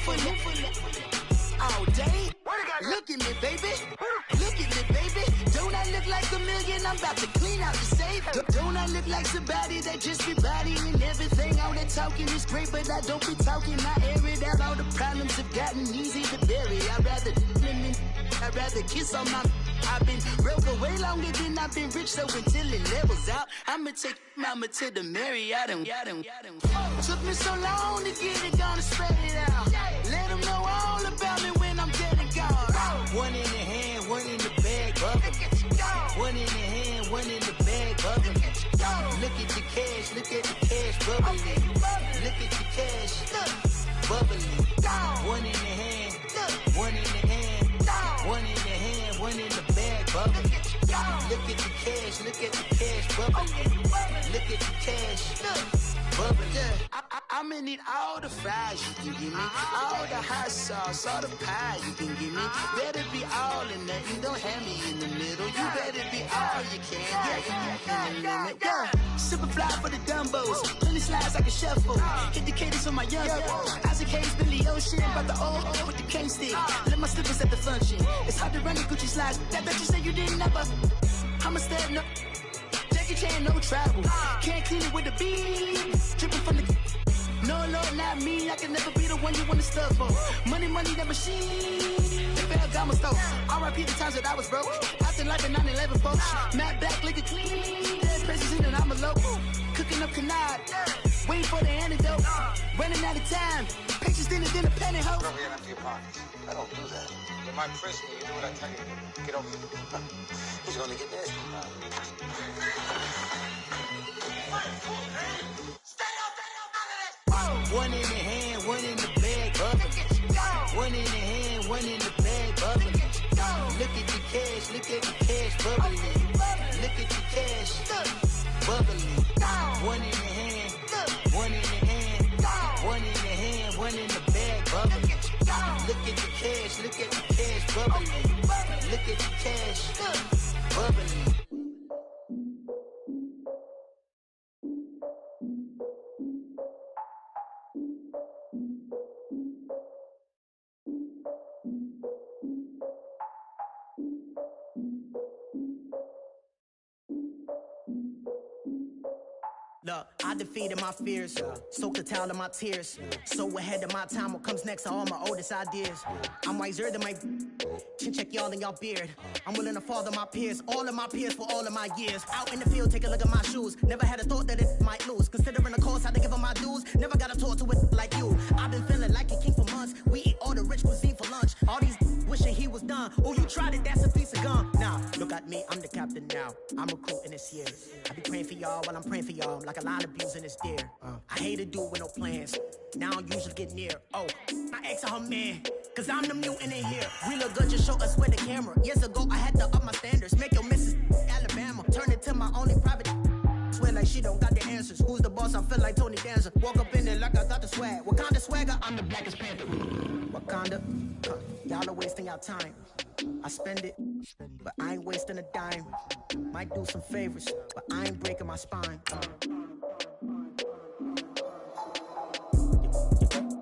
all day. Look at me, baby. Look at me, baby. Don't I look like a million? I'm about to clean out the safe. Don't I look like somebody that just be bodying everything? All that talking is great, but I don't be talking. I air it out. All the problems have gotten easy to bury. I'd rather kiss on my. I've been broke way longer than I've been rich, so until it levels out, I'ma take mama to the Marriott and took me so long to get it, gonna spread it out. Let them know all about me when I'm dead and gone. One in the hand, one in the bag, bubbling. One in the hand, one in the bag, bubbling. Look at the cash, look at the cash, bubbling. Look at the cash, bubbling. One in the hand, one in the hand, one in the hand, one in the bag, bubbling. Look at the cash, look at the cash, bubbling. Look at the cash, bubbling. I'ma need all the fries you can give me, all the hot sauce, all the pie you can give me. Better be all in nothing, don't have me in the middle. You better be all you can, yeah. Super fly for the dumbos, plenty slides like a shuffle. Hit the cadence on my young Isaac Hayes, Billy Ocean, but the old with the cane stick. Let my slippers at the function. It's hard to run the Gucci slides. That bet you say you didn't never. I'm a step no. Jackie Chan, no travel. Can't clean it with the beat. Dripping from the. No, Lord, not me. I can never be the one you want to stuff for. Money, that machine. They fell down my stove. R.I.P. the times that I was broke. Acting like a 9/11 folks. Matte back, liquor clean. Dead presses in and I'm a local. Cooking up canard. Waiting for the antidote. Running out of time. Pictures thinner than a penny hoe. Rub your empty pockets. I don't do that. In my prison, you do what I tell you. Get over here. He's gonna get this. One in the hand, one in the bag, bubbling. One in the hand, one in the bag, bubbling. Look at the cash, look at the cash, bubbling. Look at the cash, bubbling. One in the hand, one in the hand, one in the hand, one in the bag, bubbling. Look at the cash, look at the cash, bubbling. Look at the cash, bubbling. Look, I defeated my fears, soaked the towel in my tears. So ahead of my time, what comes next are all my oldest ideas. I'm wiser than my chin check y'all in y'all beard. I'm willing to father my peers, all of my peers for all of my years. Out in the field, take a look at my shoes. Never had a thought that it might lose. Considering the cost, had to give them my dues. Never got to talk to it like you. I've been feeling like a king for months. We eat all the rich cuisine for lunch. All these wishing he was done. Oh, you tried it, that's a piece of gum. Now, look at me, I'm the captain now. I'm recruiting this year. I be praying for y'all while I'm praying for y'all. Like a line of abusing this deer. I hate to do with no plans. Now I usually get near. Oh, my ex her man. Cause I'm the mutant in here. We look good, just show us where the camera. Years ago, I had to up my standards. Make your Mrs. Alabama. Turn it to my only private. Swear like she don't got the answers. Who's the boss? I feel like Tony Danza. Walk up in there like I got the swag. What kind of swagger? I'm the blackest panther. Wakanda. Y'all are wasting your time. I spend it, but I ain't wasting a dime. Might do some favors, but I ain't breaking my spine.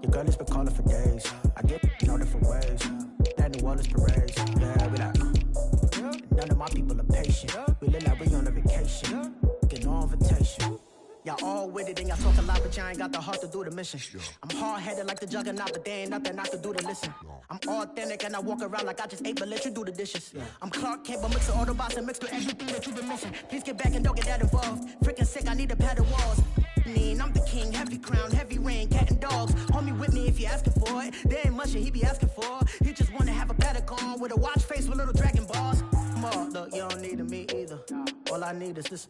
Your girl has been calling for days. I get no different ways. That New Orleans parades. Yeah, we like. None of my people are patient. We look like we on a vacation. Get no invitation. Y'all all with it and y'all talk a lot, but y'all ain't got the heart to do the mission. I'm hard-headed like the juggernaut, but there ain't nothing I can do to listen. I'm authentic and I walk around like I just ate, but let you do the dishes. I'm Clark Kent, but mix the Autobots and mix with everything that you've been missing. Please get back and don't get that involved. Freaking sick, I need to pad the walls. I'm the king, heavy crown, heavy rain, cat and dogs. Homie with me if you're asking for it. There ain't much that he be asking for. He just wanna have a paddock on with a watch face with little dragon balls. Look, you don't need me either. All I need is this.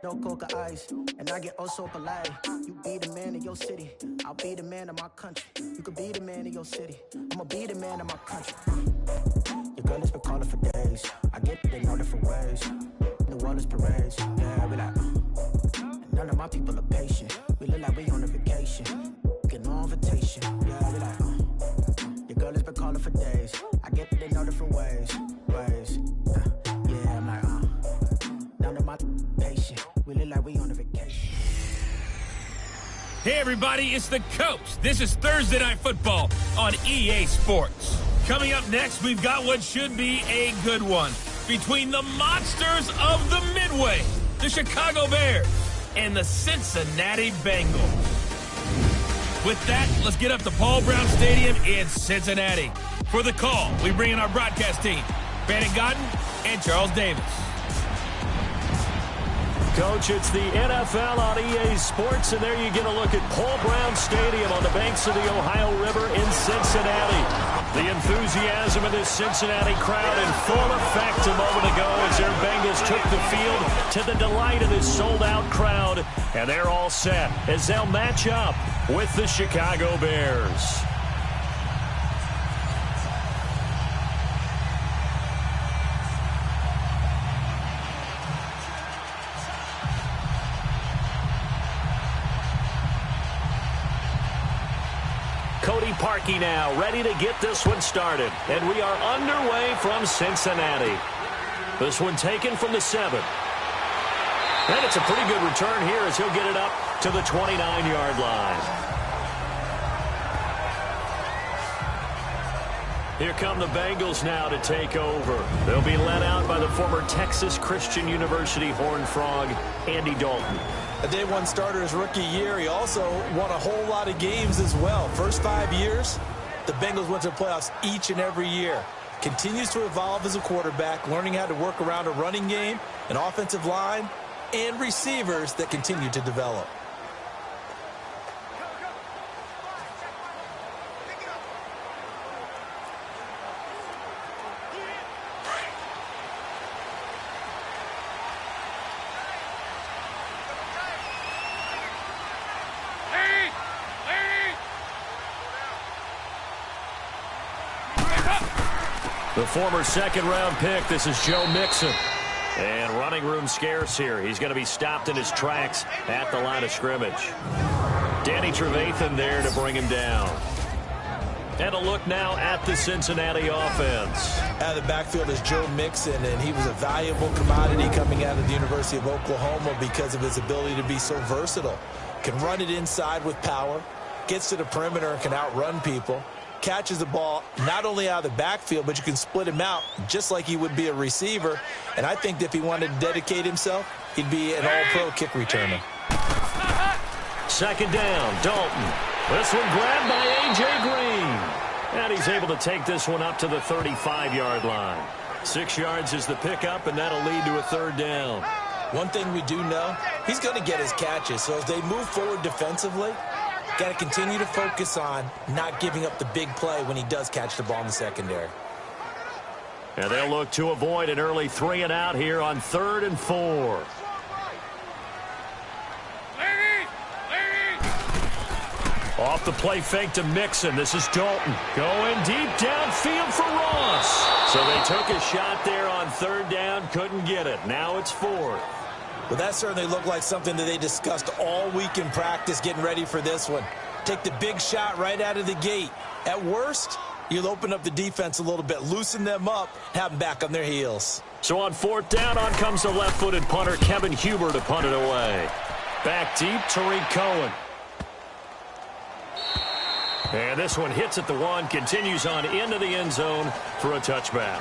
No coca ice, and I get oh so polite. You be the man of your city, I'll be the man of my country. You could be the man of your city, I'ma be the man of my country. Your girl has been calling for days. I get it in all different ways. New Orleans parades, yeah, we like. And none of my people are patient. We look like we on a vacation. Get no invitation, yeah, we like. Your girl has been calling for days. I get it in all different ways. Yeah, I'm like, none of my patient. We look like we on a vacation. Here everybody, it's the Coach. This is Thursday Night Football on EA Sports. Coming up next, we've got what should be a good one between the monsters of the Midway, the Chicago Bears, and the Cincinnati Bengals. With that, let's get up to Paul Brown Stadium in Cincinnati. For the call, we bring in our broadcast team, Brandon Godden and Charles Davis. Coach, it's the NFL on EA Sports, and there you get a look at Paul Brown Stadium on the banks of the Ohio River in Cincinnati. The enthusiasm of this Cincinnati crowd in full effect a moment ago as their Bengals took the field to the delight of this sold-out crowd, and they're all set as they'll match up with the Chicago Bears. Parkey now, ready to get this one started. And we are underway from Cincinnati. This one taken from the 7. And it's a pretty good return here as he'll get it up to the 29-yard line. Here come the Bengals now to take over. They'll be led out by the former Texas Christian University Horned Frog, Andy Dalton. A day one starter his rookie year. He also won a whole lot of games as well. First 5 years, the Bengals went to the playoffs each and every year. Continues to evolve as a quarterback, learning how to work around a running game, an offensive line, and receivers that continue to develop. The former second-round pick, this is Joe Mixon. And running room scarce here. He's going to be stopped in his tracks at the line of scrimmage. Danny Trevathan there to bring him down. And a look now at the Cincinnati offense. Out of the backfield is Joe Mixon, and he was a valuable commodity coming out of the University of Oklahoma because of his ability to be so versatile. Can run it inside with power, gets to the perimeter and can outrun people. Catches the ball not only out of the backfield, but you can split him out just like he would be a receiver. And I think that if he wanted to dedicate himself, he'd be an all-pro kick returner. Second down, Dalton. This one grabbed by A.J. Green. And he's able to take this one up to the 35-yard line. 6 yards is the pickup, and that'll lead to a third down. One thing we do know, he's going to get his catches. So as they move forward defensively, got to continue to focus on not giving up the big play when he does catch the ball in the secondary. And they'll look to avoid an early 3 and out here on 3rd and 4. Off the play fake to Mixon. This is Dalton going deep downfield for Ross. So they took a shot there on 3rd down, couldn't get it. Now it's 4th. Well, that certainly looked like something that they discussed all week in practice getting ready for this one. Take the big shot right out of the gate. At worst, you'll open up the defense a little bit, loosen them up, have them back on their heels. So on 4th down, on comes the left-footed punter, Kevin Huber, to punt it away. Back deep, Tariq Cohen. And this one hits at the 1, continues on into the end zone for a touchback.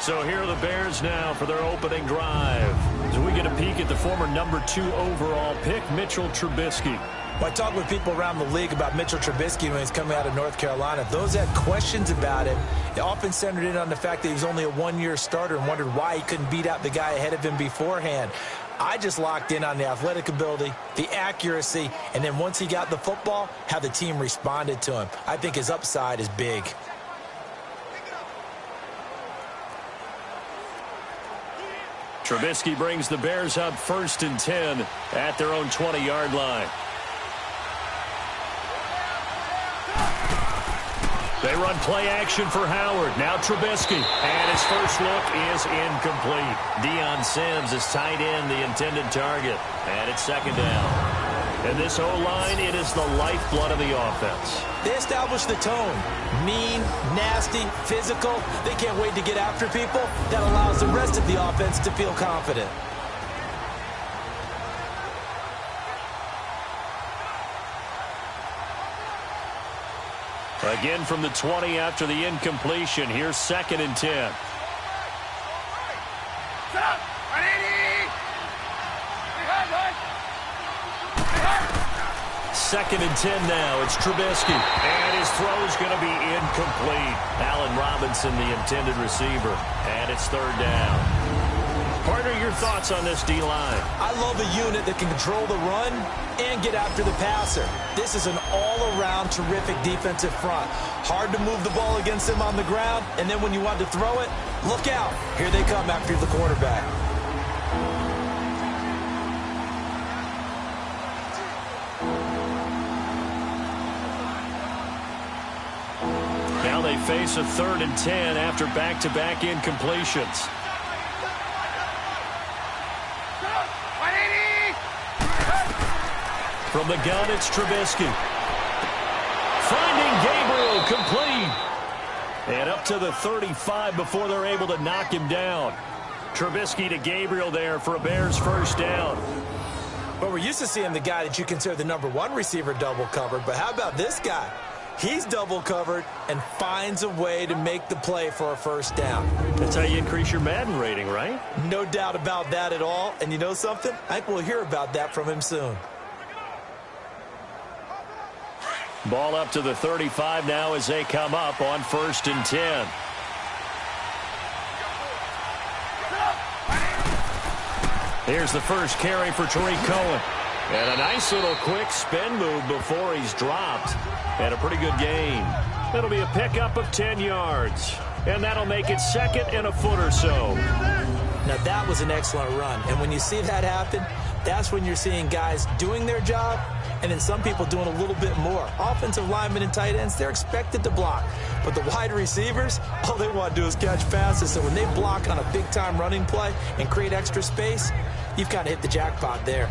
So here are the Bears now for their opening drive. As we get a peek at the former number 2 overall pick, Mitchell Trubisky. Well, I talk with people around the league about Mitchell Trubisky when he's coming out of North Carolina. Those that had questions about him, they often centered in on the fact that he was only a 1-year starter and wondered why he couldn't beat out the guy ahead of him beforehand. I just locked in on the athletic ability, the accuracy, and then once he got the football, how the team responded to him. I think his upside is big. Trubisky brings the Bears up 1st and 10 at their own 20-yard line. They run play action for Howard. Now Trubisky. And his first look is incomplete. Deion Sims is tight end, the intended target. And it's 2nd down. And this O-line, it is the lifeblood of the offense. They establish the tone. Mean, nasty, physical. They can't wait to get after people. That allows the rest of the offense to feel confident. Again from the 20 after the incompletion. Here's 2nd and 10. Second and 10 now. It's Trubisky. And his throw is going to be incomplete. Allen Robinson, the intended receiver. And it's 3rd down. Partner, your thoughts on this D-line? I love a unit that can control the run and get after the passer. This is an all-around terrific defensive front. Hard to move the ball against them on the ground, and then when you want to throw it, look out. Here they come after the quarterback. Now they face a 3rd and 10 after back-to-back incompletions. From the gun, it's Trubisky. Finding Gabriel, complete. And up to the 35 before they're able to knock him down. Trubisky to Gabriel there for a Bears 1st down. But we're used to seeing the guy that you consider the #1 receiver double covered. But how about this guy? He's double covered and finds a way to make the play for a 1st down. That's how you increase your Madden rating, right? No doubt about that at all. And you know something? I think we'll hear about that from him soon. Ball up to the 35 now as they come up on 1st and 10. Here's the first carry for Tariq Cohen. And a nice little quick spin move before he's dropped. And a pretty good gain. That'll be a pickup of 10 yards. And that'll make it 2nd and a foot or so. Now that was an excellent run. And when you see that happen, that's when you're seeing guys doing their job and then some people doing a little bit more. Offensive linemen and tight ends, they're expected to block. But the wide receivers, all they want to do is catch passes. So when they block on a big-time running play and create extra space, you've kind of hit the jackpot there.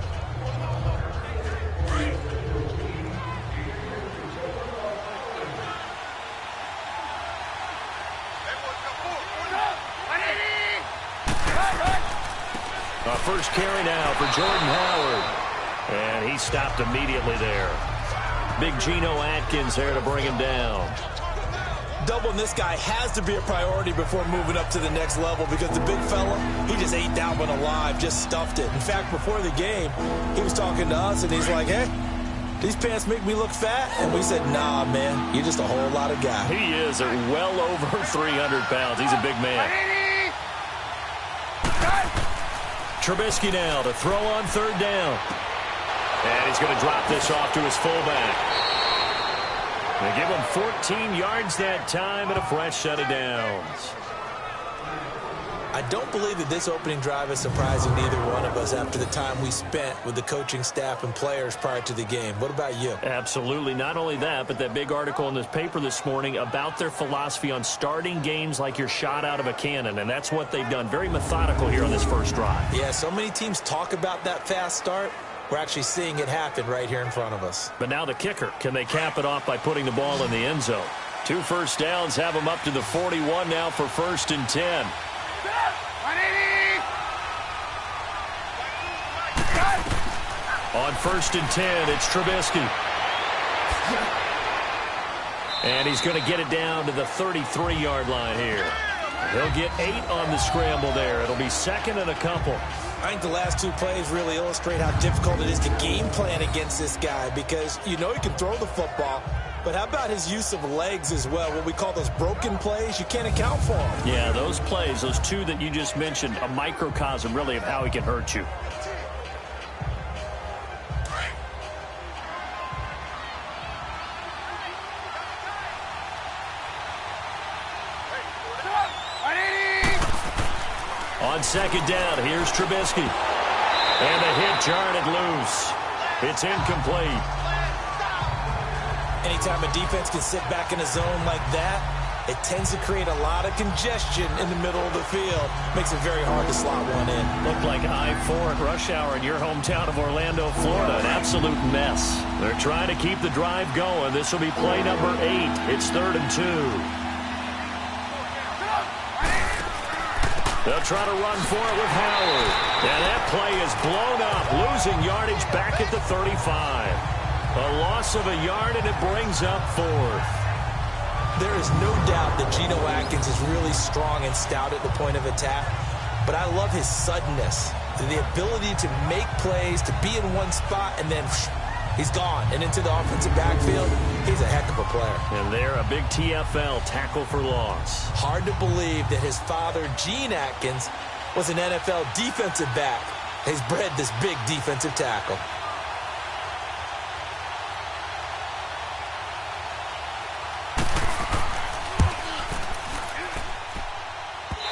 First carry now for Jordan Howard. And he stopped immediately there. Big Geno Atkins there to bring him down. Doubling this guy has to be a priority before moving up to the next level because the big fella, he just ate that one alive, just stuffed it. In fact, before the game, he was talking to us, and he's like, hey, these pants make me look fat? And we said, nah, man, you're just a whole lot of guy. He is well over 300 pounds. He's a big man. Trubisky now to throw on 3rd down. And he's going to drop this off to his fullback. They give him 14 yards that time and a fresh set of downs. I don't believe that this opening drive is surprising neither one of us after the time we spent with the coaching staff and players prior to the game. What about you? Absolutely. Not only that, but that big article in this paper this morning about their philosophy on starting games like you're shot out of a cannon, and that's what they've done. Very methodical here on this first drive. Yeah, so many teams talk about that fast start. We're actually seeing it happen right here in front of us. But now the kicker. Can they cap it off by putting the ball in the end zone? 2 first downs have them up to the 41 now for 1st and 10. On 1st and 10, it's Trubisky. And he's going to get it down to the 33-yard line here. He'll get 8 on the scramble there. It'll be 2nd and a couple. I think the last 2 plays really illustrate how difficult it is to game plan against this guy because you know he can throw the football, but how about his use of legs as well? What we call those broken plays, you can't account for them. Yeah, those plays, those 2 that you just mentioned, a microcosm really of how he can hurt you. On 2nd down, here's Trubisky. And the hit jarred it loose. It's incomplete. Anytime a defense can sit back in a zone like that, it tends to create a lot of congestion in the middle of the field. Makes it very hard to slot one in. Looked like I-4 at rush hour in your hometown of Orlando, Florida. An absolute mess. They're trying to keep the drive going. This will be play number 8. It's 3rd and 2. They'll try to run for it with Howard. And that play is blown up, losing yardage back at the 35. A loss of a yard, and it brings up 4th. There is no doubt that Geno Atkins is really strong and stout at the point of attack, but I love his suddenness, the ability to make plays, to be in one spot, and then he's gone and into the offensive backfield. He's a heck of a player. And there, a big TFL, tackle for loss. Hard to believe that his father, Gene Atkins, was an NFL defensive back. He's bred this big defensive tackle.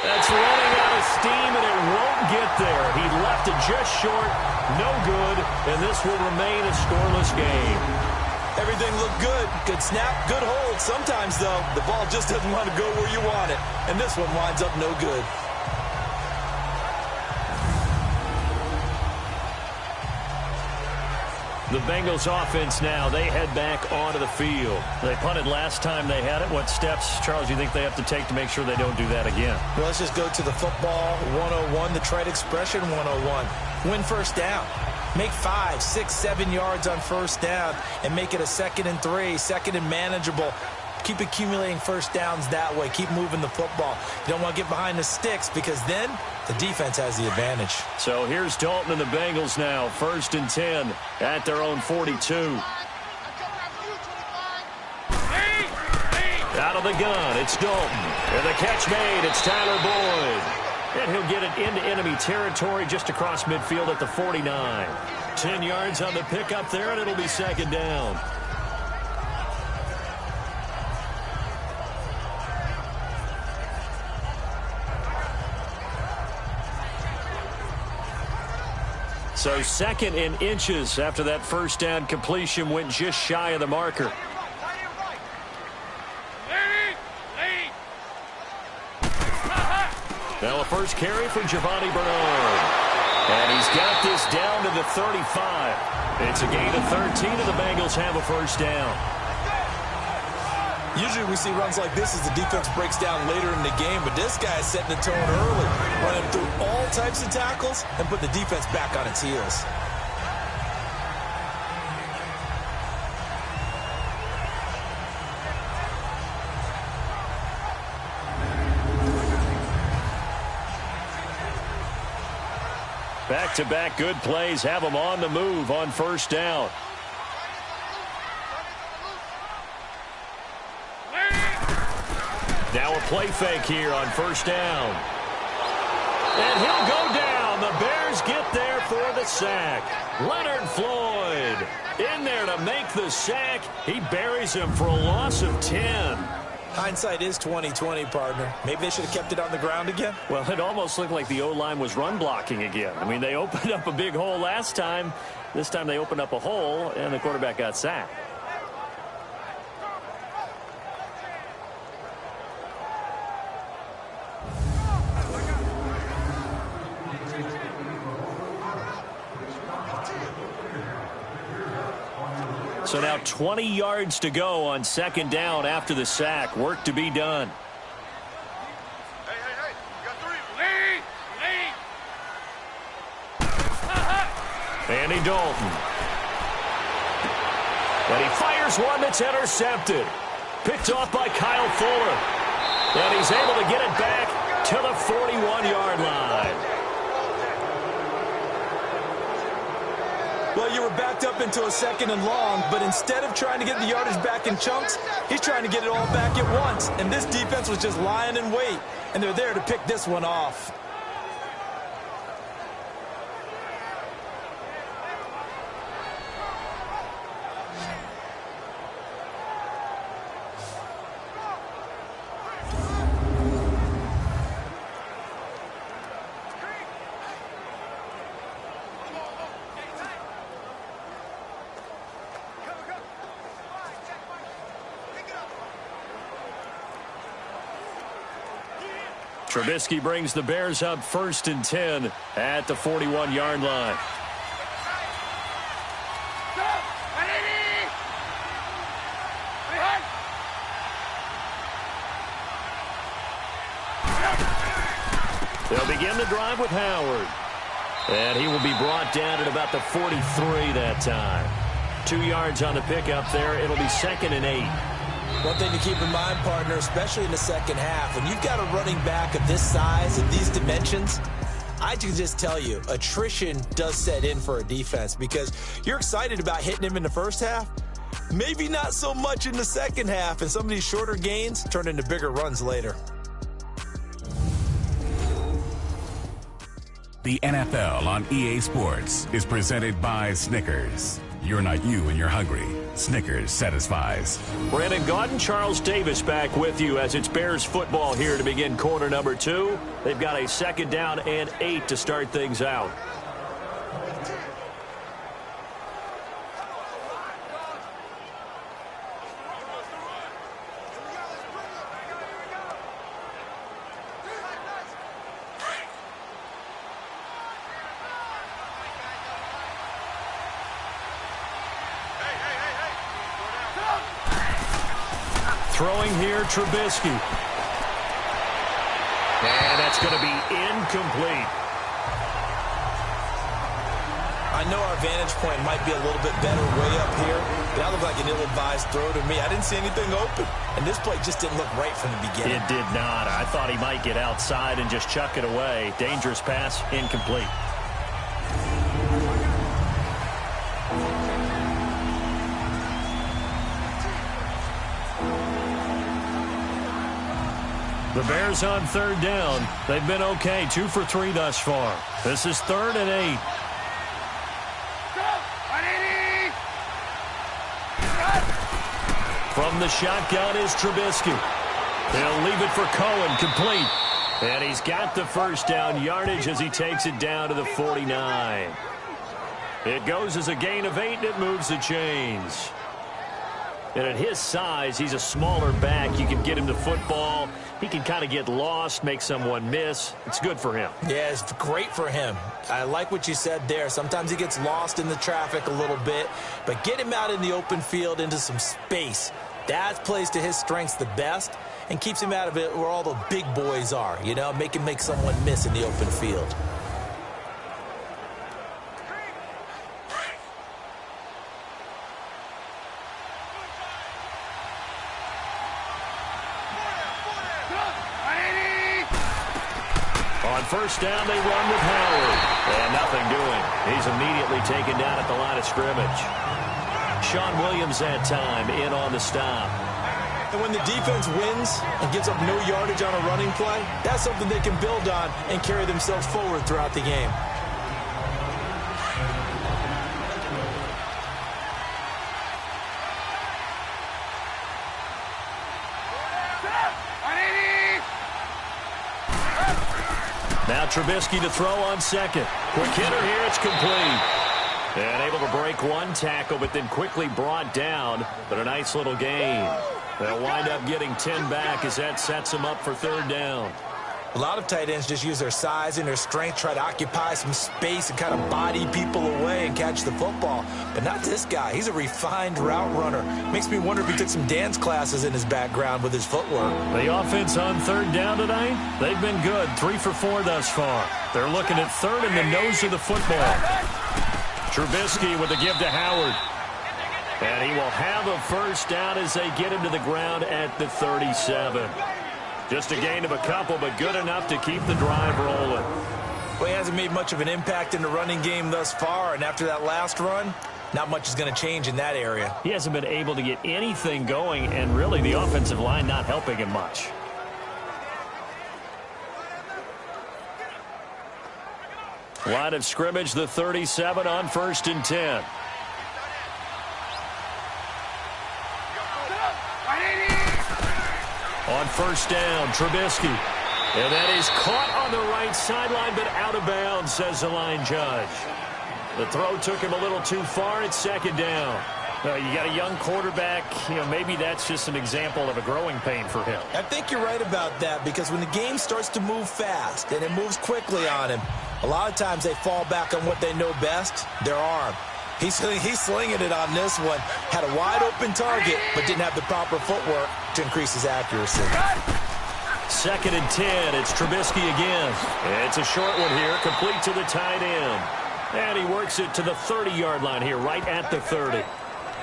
That's running out of steam, and it won't get there. He left it just short, no good, and this will remain a scoreless game. Everything looked good. Good snap, good hold. Sometimes, though, the ball just doesn't want to go where you want it, and this one winds up no good. The Bengals offense now, they head back onto the field. They punted last time they had it. What steps, Charles, do you think they have to take to make sure they don't do that again? Well, let's just go to the football 101, the trade expression 101. Win first down. Make 5, 6, 7 yards on first down and make it a 2nd and 3, 2nd and manageable. Keep accumulating first downs that way. Keep moving the football. You don't want to get behind the sticks because then the defense has the advantage. So here's Dalton and the Bengals now. 1st and 10 at their own 42. Out of the gun, it's Dalton. And the catch made, it's Tyler Boyd. And he'll get it into enemy territory just across midfield at the 49. 10 yards on the pickup there, and it'll be 2nd down. So 2nd and inches after that first down completion went just shy of the marker. Now a first carry for Giovanni Bernard. And he's got this down to the 35. It's a gain of 13, and the Bengals have a first down. Usually we see runs like this as the defense breaks down later in the game, but this guy is setting the tone early, running through all types of tackles and put the defense back on its heels. Back-to-back good plays have them on the move on first down. Now a play fake here on first down. And he'll go down. The Bears get there for the sack. Leonard Floyd in there to make the sack. He buries him for a loss of 10. Hindsight is 20/20, partner. Maybe they should have kept it on the ground again. Well, it almost looked like the O-line was run blocking again. I mean, they opened up a big hole last time. This time they opened up a hole, and the quarterback got sacked. So now 20 yards to go on 2nd down after the sack. Work to be done. Hey, you got 3. Lead. Andy Dalton. And he fires one that's intercepted. Picked off by Kyle Fuller. And he's able to get it back to the 41-yard line. Well, you were backed up into a 2nd and long, but instead of trying to get the yardage back in chunks, he's trying to get it all back at once. And this defense was just lying in wait, and they're there to pick this one off. Trubisky brings the Bears up 1st and 10 at the 41-yard line. They'll begin the drive with Howard. And he will be brought down at about the 43 that time. 2 yards on the pickup there. It'll be 2nd and 8. One thing to keep in mind, partner, especially in the second half, when you've got a running back of this size and these dimensions, I can just tell you, attrition does set in for a defense because you're excited about hitting him in the first half. Maybe not so much in the second half, and some of these shorter gains turn into bigger runs later. The NFL on EA Sports is presented by Snickers. You're not you when you're hungry. Snickers satisfies. Brandon Gaudin, Charles Davis back with you as it's Bears football here to begin quarter number 2. They've got a 2nd down and 8 to start things out. Throwing here, Trubisky. And that's going to be incomplete. I know our vantage point might be a little bit better way up here, but that looked like an ill-advised throw to me. I didn't see anything open, and this play just didn't look right from the beginning. It did not. I thought he might get outside and just chuck it away. Dangerous pass, incomplete. The Bears on 3rd down. They've been okay, 2 for 3 thus far. This is 3rd and 8. From the shotgun is Trubisky. He'll leave it for Cohen, complete. And he's got the first down yardage as he takes it down to the 49. It goes as a gain of 8, and it moves the chains. And at his size, he's a smaller back. You can get him the football. He can kind of get lost, make someone miss. It's good for him. Yeah, it's great for him. I like what you said there. Sometimes he gets lost in the traffic a little bit, but get him out in the open field into some space. That plays to his strengths the best and keeps him out of it where all the big boys are, you know, make him make someone miss in the open field. On first down, they run with Howard. And nothing doing. He's immediately taken down at the line of scrimmage. Sean Williams that time in on the stop. And when the defense wins and gives up no yardage on a running play, that's something they can build on and carry themselves forward throughout the game. Now Trubisky to throw on 2nd. Quick hitter here, it's complete. And able to break one tackle, but then quickly brought down. But a nice little gain. They'll wind up getting 10 back as that sets them up for 3rd down. A lot of tight ends just use their size and their strength, try to occupy some space and kind of body people away and catch the football. But not this guy. He's a refined route runner. Makes me wonder if he took some dance classes in his background with his footwork. The offense on 3rd down tonight, they've been good. 3 for 4 thus far. They're looking at 3rd in the nose of the football. Trubisky with a give to Howard. And he will have a first down as they get him to the ground at the 37. Just a gain of a couple, but good enough to keep the drive rolling. Well, he hasn't made much of an impact in the running game thus far, and after that last run, not much is going to change in that area. He hasn't been able to get anything going, and really the offensive line not helping him much. Line of scrimmage, the 37 on 1st and 10. On first down, Trubisky. And that is caught on the right sideline, but out of bounds, says the line judge. The throw took him a little too far. It's 2nd down. You got a young quarterback. You know, maybe that's just an example of a growing pain for him. I think you're right about that, because when the game starts to move fast and it moves quickly on him, a lot of times they fall back on what they know best, their arm. He's slinging it on this one. Had a wide-open target, but didn't have the proper footwork to increase his accuracy. 2nd and 10. It's Trubisky again. It's a short one here, complete to the tight end. And he works it to the 30-yard line here, right at the 30.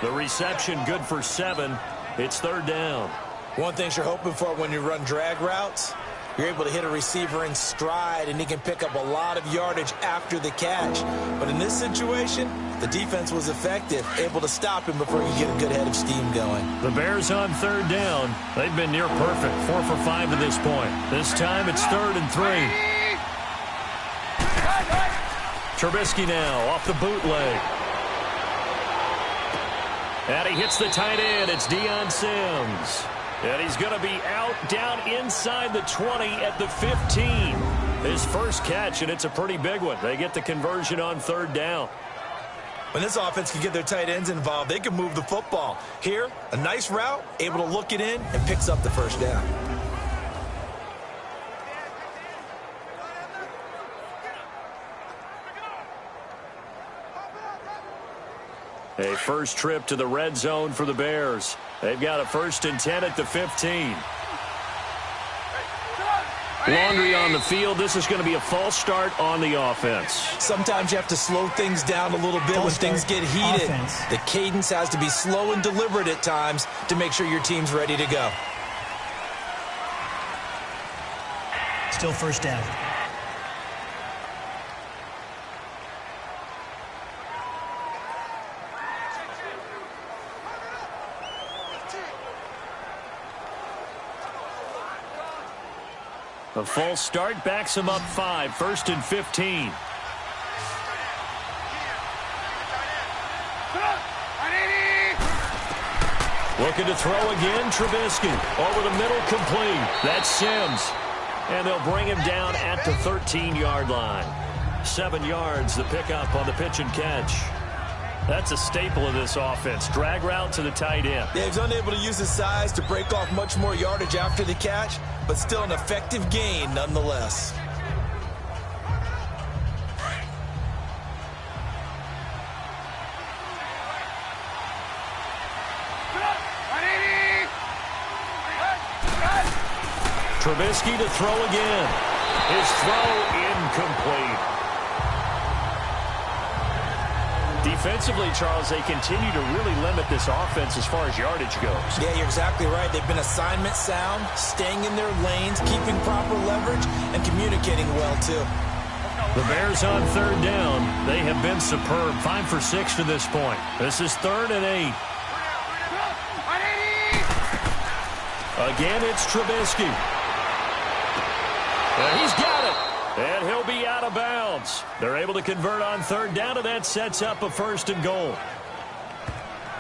The reception good for 7. It's third down. One thing you're hoping for when you run drag routes, you're able to hit a receiver in stride, and he can pick up a lot of yardage after the catch. But in this situation, the defense was effective, able to stop him before you get a good head of steam going. The Bears on third down. They've been near perfect, 4 for 5 to this point. This time it's 3rd and 3. Trubisky now off the bootleg. And he hits the tight end. It's Deion Sims. And he's going to be out down inside the 20 at the 15. His first catch, and it's a pretty big one. They get the conversion on third down. When this offense can get their tight ends involved, they can move the football. Here, a nice route, able to look it in, and picks up the first down. A first trip to the red zone for the Bears. They've got a 1st and 10 at the 15. Laundry on the field. This is going to be a false start on the offense. Sometimes you have to slow things down a little bit when things get heated. The cadence has to be slow and deliberate at times to make sure your team's ready to go. Still first down. A false start backs him up 5, 1st and 15. Looking to throw again, Trubisky. Over the middle, complete. That's Sims. And they'll bring him down at the 13-yard line. 7 yards, the pickup on the pitch and catch. That's a staple of this offense. Drag route to the tight end. Yeah, he's unable to use his size to break off much more yardage after the catch, but still an effective gain nonetheless. Trubisky to throw again. His throw incomplete. Defensively, Charles, they continue to really limit this offense as far as yardage goes. Yeah, you're exactly right. They've been assignment sound, staying in their lanes, keeping proper leverage, and communicating well, too. The Bears on third down. They have been superb. 5 for 6 to this point. This is 3rd and 8. Again, it's Trubisky. And he's got it. And he'll be out of bounds. They're able to convert on third down, and that sets up a 1st and goal.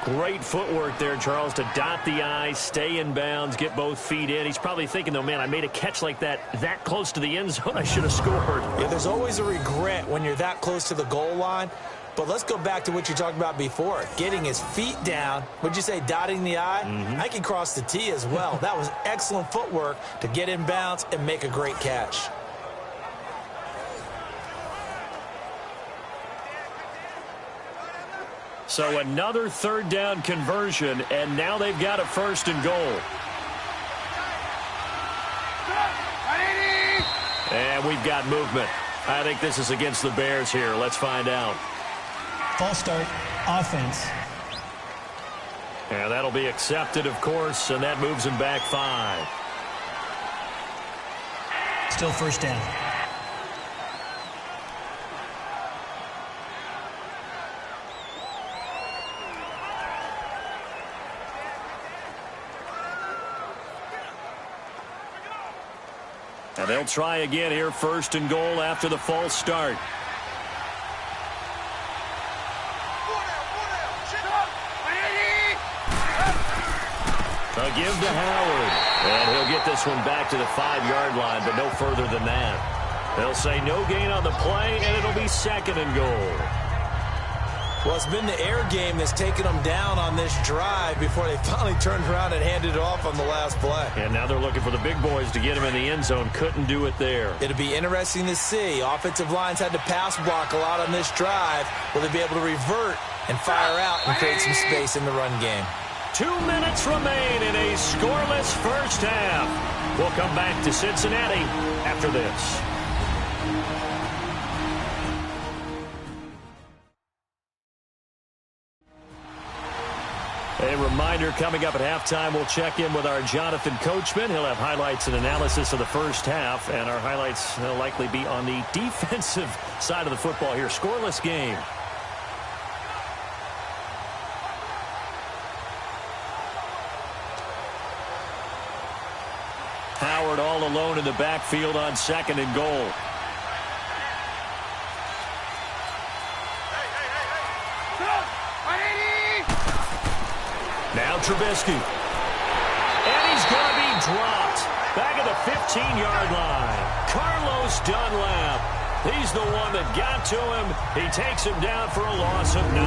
Great footwork there, Charles, to dot the I, stay in bounds, get both feet in. He's probably thinking, though, man, I made a catch like that close to the end zone. I should have scored. Yeah, there's always a regret when you're that close to the goal line. But let's go back to what you talked about before. Getting his feet down. Would you say dotting the I? I can cross the T as well. That was excellent footwork to get in bounds and make a great catch. So another third down conversion, and now they've got a 1st and goal. And we've got movement. I think this is against the Bears here. Let's find out. False start, offense. And that'll be accepted, of course, and that moves him back 5. Still first down. And they'll try again here, 1st and goal after the false start. A give to Howard. And he'll get this one back to the 5-yard line, but no further than that. They'll say no gain on the play, and it'll be 2nd and goal. Well, it's been the air game that's taken them down on this drive before they finally turned around and handed it off on the last play. And now they're looking for the big boys to get him in the end zone. Couldn't do it there. It'll be interesting to see. Offensive lines had to pass block a lot on this drive. Will they be able to revert and fire out and create some space in the run game? 2 minutes remain in a scoreless first half. We'll come back to Cincinnati after this. A reminder, coming up at halftime, we'll check in with our Jonathan Coachman. He'll have highlights and analysis of the first half, and our highlights will likely be on the defensive side of the football here. Scoreless game. Howard all alone in the backfield on 2nd and goal. Now Trubisky. And he's going to be dropped. Back at the 15-yard line. Carlos Dunlap. He's the one that got to him. He takes him down for a loss of 9.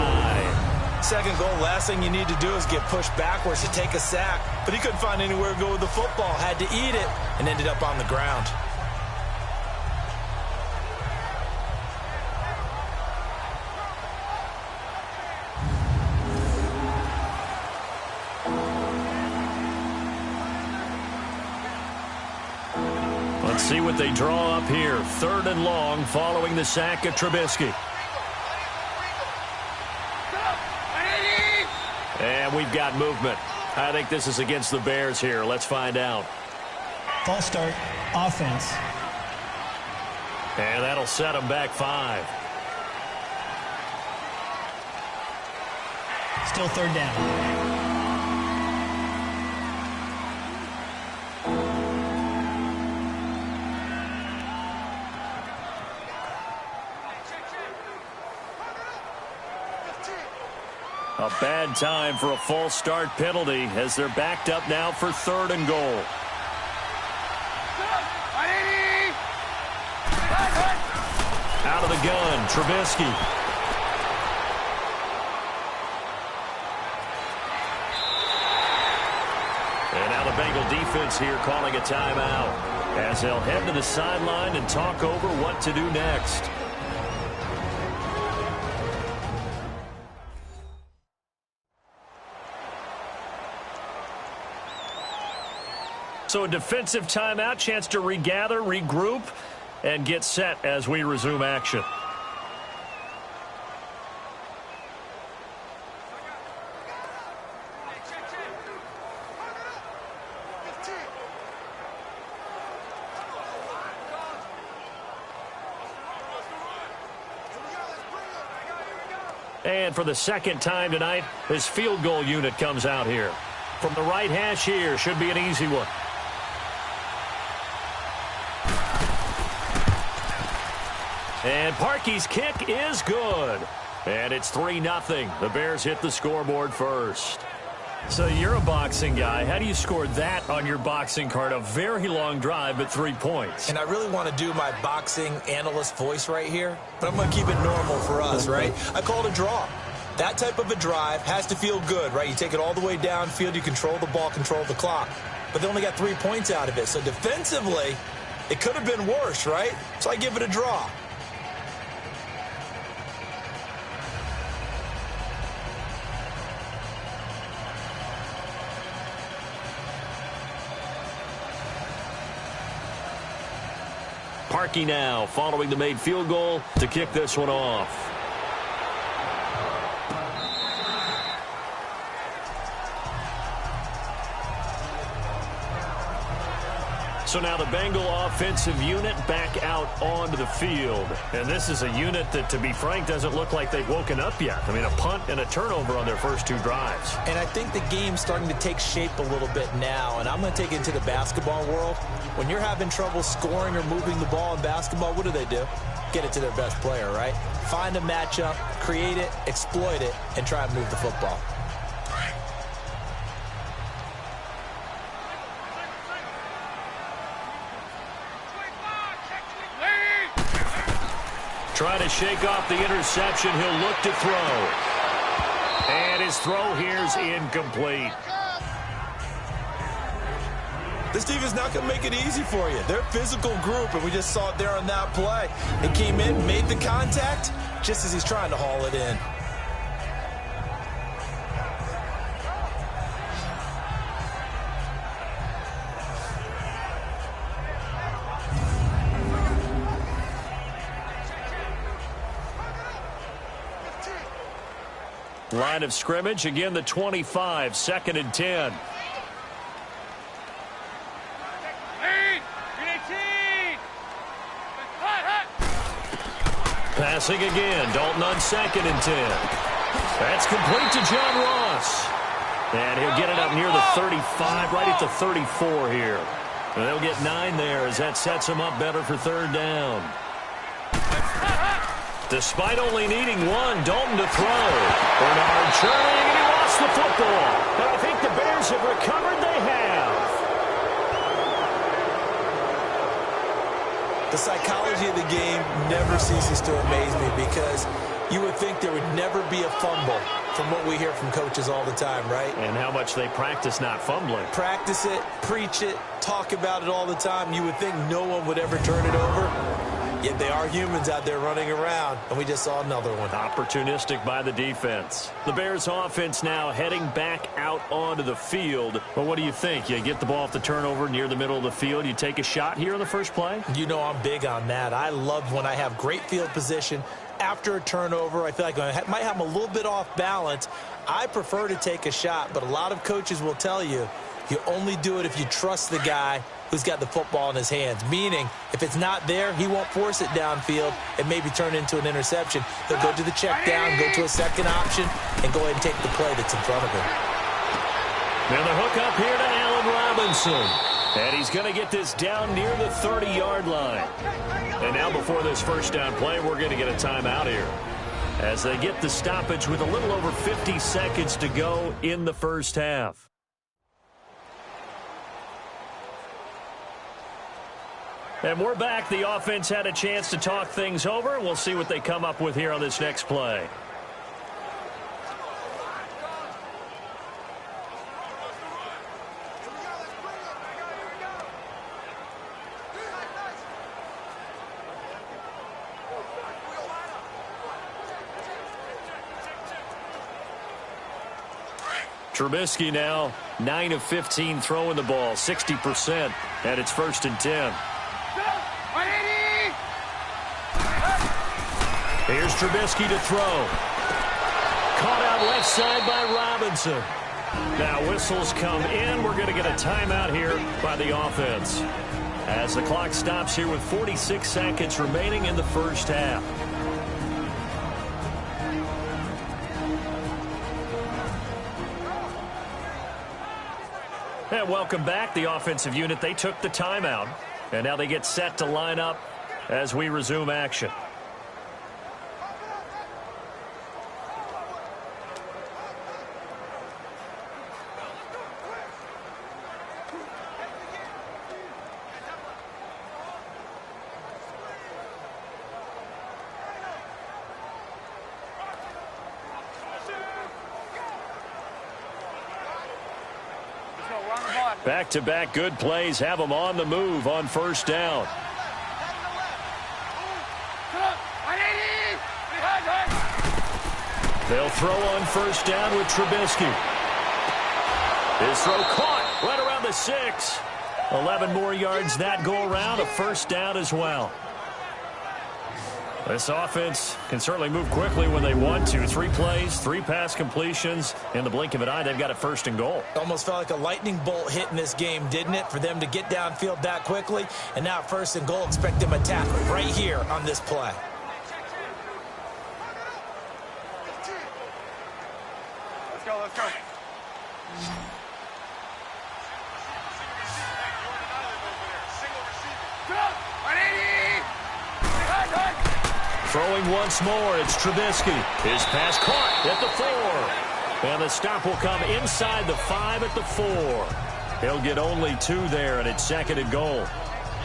2nd goal, last thing you need to do is get pushed backwards to take a sack. But he couldn't find anywhere to go with the football. Had to eat it and ended up on the ground. Let's see what they draw up here. 3rd and long following the sack of Trubisky. And we've got movement. I think this is against the Bears here. Let's find out. False start, offense. And that'll set them back 5. Still 3rd down. A bad time for a false start penalty as they're backed up now for 3rd and goal. Out of the gun, Trubisky. And now the Bengal defense here calling a timeout as they'll head to the sideline and talk over what to do next. So a defensive timeout, chance to regather, regroup, and get set as we resume action. And for the 2nd time tonight, this field goal unit comes out here. From the right hash here, should be an easy one. And Parkey's kick is good. And it's 3-0. The Bears hit the scoreboard first. So you're a boxing guy. How do you score that on your boxing card? A very long drive, but 3 points. And I really want to do my boxing analyst voice right here, but I'm going to keep it normal for us, right? I call it a draw. That type of a drive has to feel good, right? You take it all the way downfield, you control the ball, control the clock. But they only got 3 points out of it. So defensively, it could have been worse, right? So I give it a draw. Parkey now following the made field goal to kick this one off. So now the Bengal offensive unit back out onto the field. And this is a unit that, to be frank, doesn't look like they've woken up yet. I mean, a punt and a turnover on their first 2 drives. And I think the game's starting to take shape a little bit now. And I'm going to take it into the basketball world. When you're having trouble scoring or moving the ball in basketball, what do? Get it to their best player, right? Find a matchup, create it, exploit it, and try and move the football. Try to shake off the interception. He'll look to throw. And his throw here's incomplete. This team is not going to make it easy for you. They're a physical group, and we just saw it there on that play. It came in, made the contact, just as he's trying to haul it in. Line of scrimmage, again the 25, 2nd and 10. Passing again, Dalton on 2nd and 10. That's complete to John Ross. And he'll get it up near the 35, right at the 34 here. And they'll get 9 there as that sets him up better for 3rd down. Despite only needing 1, Dalton to throw. Bernard churning, and he lost the football. And I think the Bears have recovered. They have. The psychology of the game never ceases to amaze me because you would think there would never be a fumble from what we hear from coaches all the time, right? And how much they practice not fumbling. Practice it, preach it, talk about it all the time. You would think no one would ever turn it over. Yet they are humans out there running around, and we just saw another one. Opportunistic by the defense. The Bears offense now heading back out onto the field. But what do you think? You get the ball off the turnover near the middle of the field. You take a shot here on the first play? You know I'm big on that. I love when I have great field position. After a turnover, I feel like I might have them a little bit off balance. I prefer to take a shot, but a lot of coaches will tell you, you only do it if you trust the guy who's got the football in his hands. Meaning, if it's not there, he won't force it downfield and maybe turn into an interception. He'll go to the check down, go to a second option, and go ahead and take the play that's in front of him. Now the hook up here to Allen Robinson. And he's going to get this down near the 30-yard line. And now before this first down play, we're going to get a timeout here, as they get the stoppage with a little over 50 seconds to go in the first half. And we're back. The offense had a chance to talk things over. We'll see what they come up with here on this next play. Trubisky now 9 of 15 throwing the ball, 60%, and it's 1st and 10. Here's Trubisky to throw. Caught out left side by Robinson. Now whistles come in. We're going to get a timeout here by the offense, as the clock stops here with 46 seconds remaining in the first half. And welcome back. The offensive unit, they took the timeout, and now they get set to line up as we resume action. Back-to-back good plays have them on the move on first down. They'll throw on first down with Trubisky. His throw caught right around the 6. 11 more yards that go around, a first down as well. This offense can certainly move quickly when they want to. 3 plays, 3 pass completions. In the blink of an eye, they've got it 1st and goal. Almost felt like a lightning bolt hit in this game, didn't it? For them to get downfield that quickly. And now 1st and goal, expect them to attack right here on this play. Let's go, let's go. Throwing once more, it's Trubisky. His pass caught at the 4. And the stop will come inside the 5 at the 4. He'll get only 2 there, and it's 2nd and goal.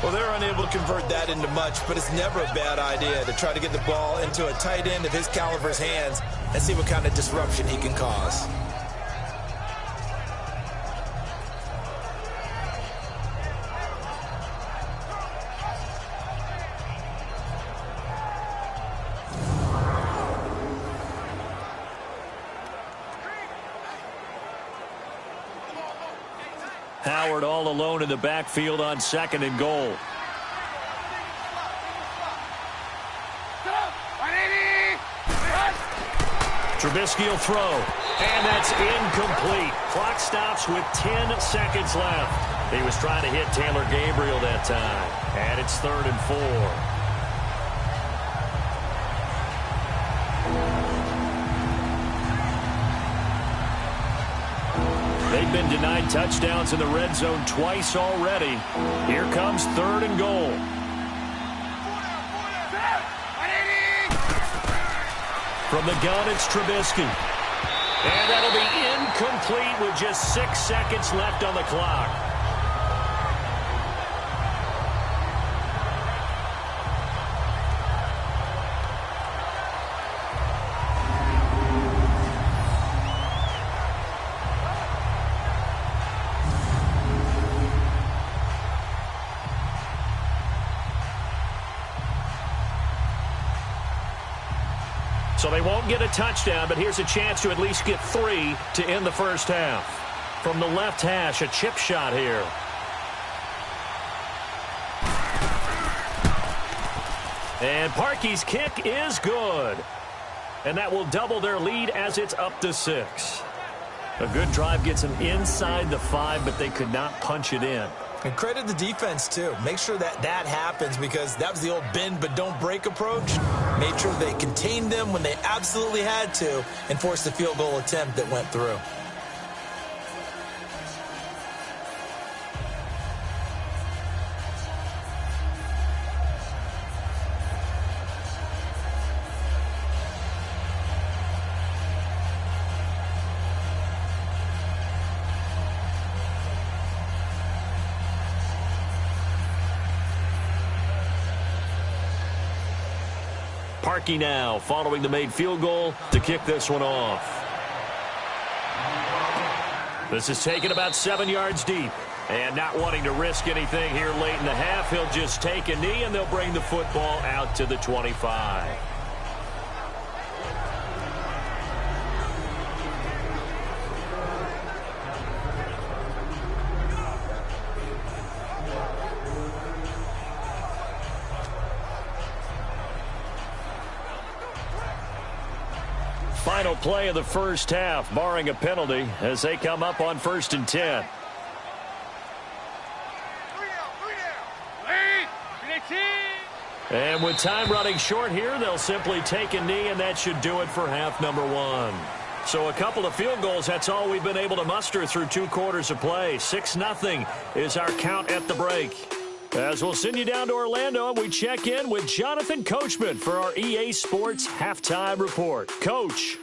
Well, they're unable to convert that into much, but it's never a bad idea to try to get the ball into a tight end of his caliber's hands and see what kind of disruption he can cause. Howard all alone in the backfield on 2nd and goal. Trubisky will throw, and that's incomplete. Clock stops with 10 seconds left. He was trying to hit Taylor Gabriel that time, and it's 3rd and 4. They've been denied touchdowns in the red zone twice already. Here comes 3rd and goal. From the gun, it's Trubisky. And that'll be incomplete with just 6 seconds left on the clock. So they won't get a touchdown, but here's a chance to at least get 3 to end the first half. From the left hash, a chip shot here. And Parkey's kick is good. And that will double their lead as it's up to 6. A good drive gets them inside the 5, but they could not punch it in. And credit the defense, too. Make sure that happens, because that was the old bend but don't break approach. Made sure they contained them when they absolutely had to and forced the field goal attempt that went through. Parkey now following the made field goal to kick this one off. This is taken about 7 yards deep. And not wanting to risk anything here late in the half, he'll just take a knee and they'll bring the football out to the 25. Final play of the first half, barring a penalty, as they come up on 1st and 10. And with time running short here, they'll simply take a knee, and that should do it for half number 1. So a couple of field goals, that's all we've been able to muster through 2 quarters of play. 6-0 is our count at the break. As we'll send you down to Orlando, we check in with Jonathan Coachman for our EA Sports Halftime Report. Coach.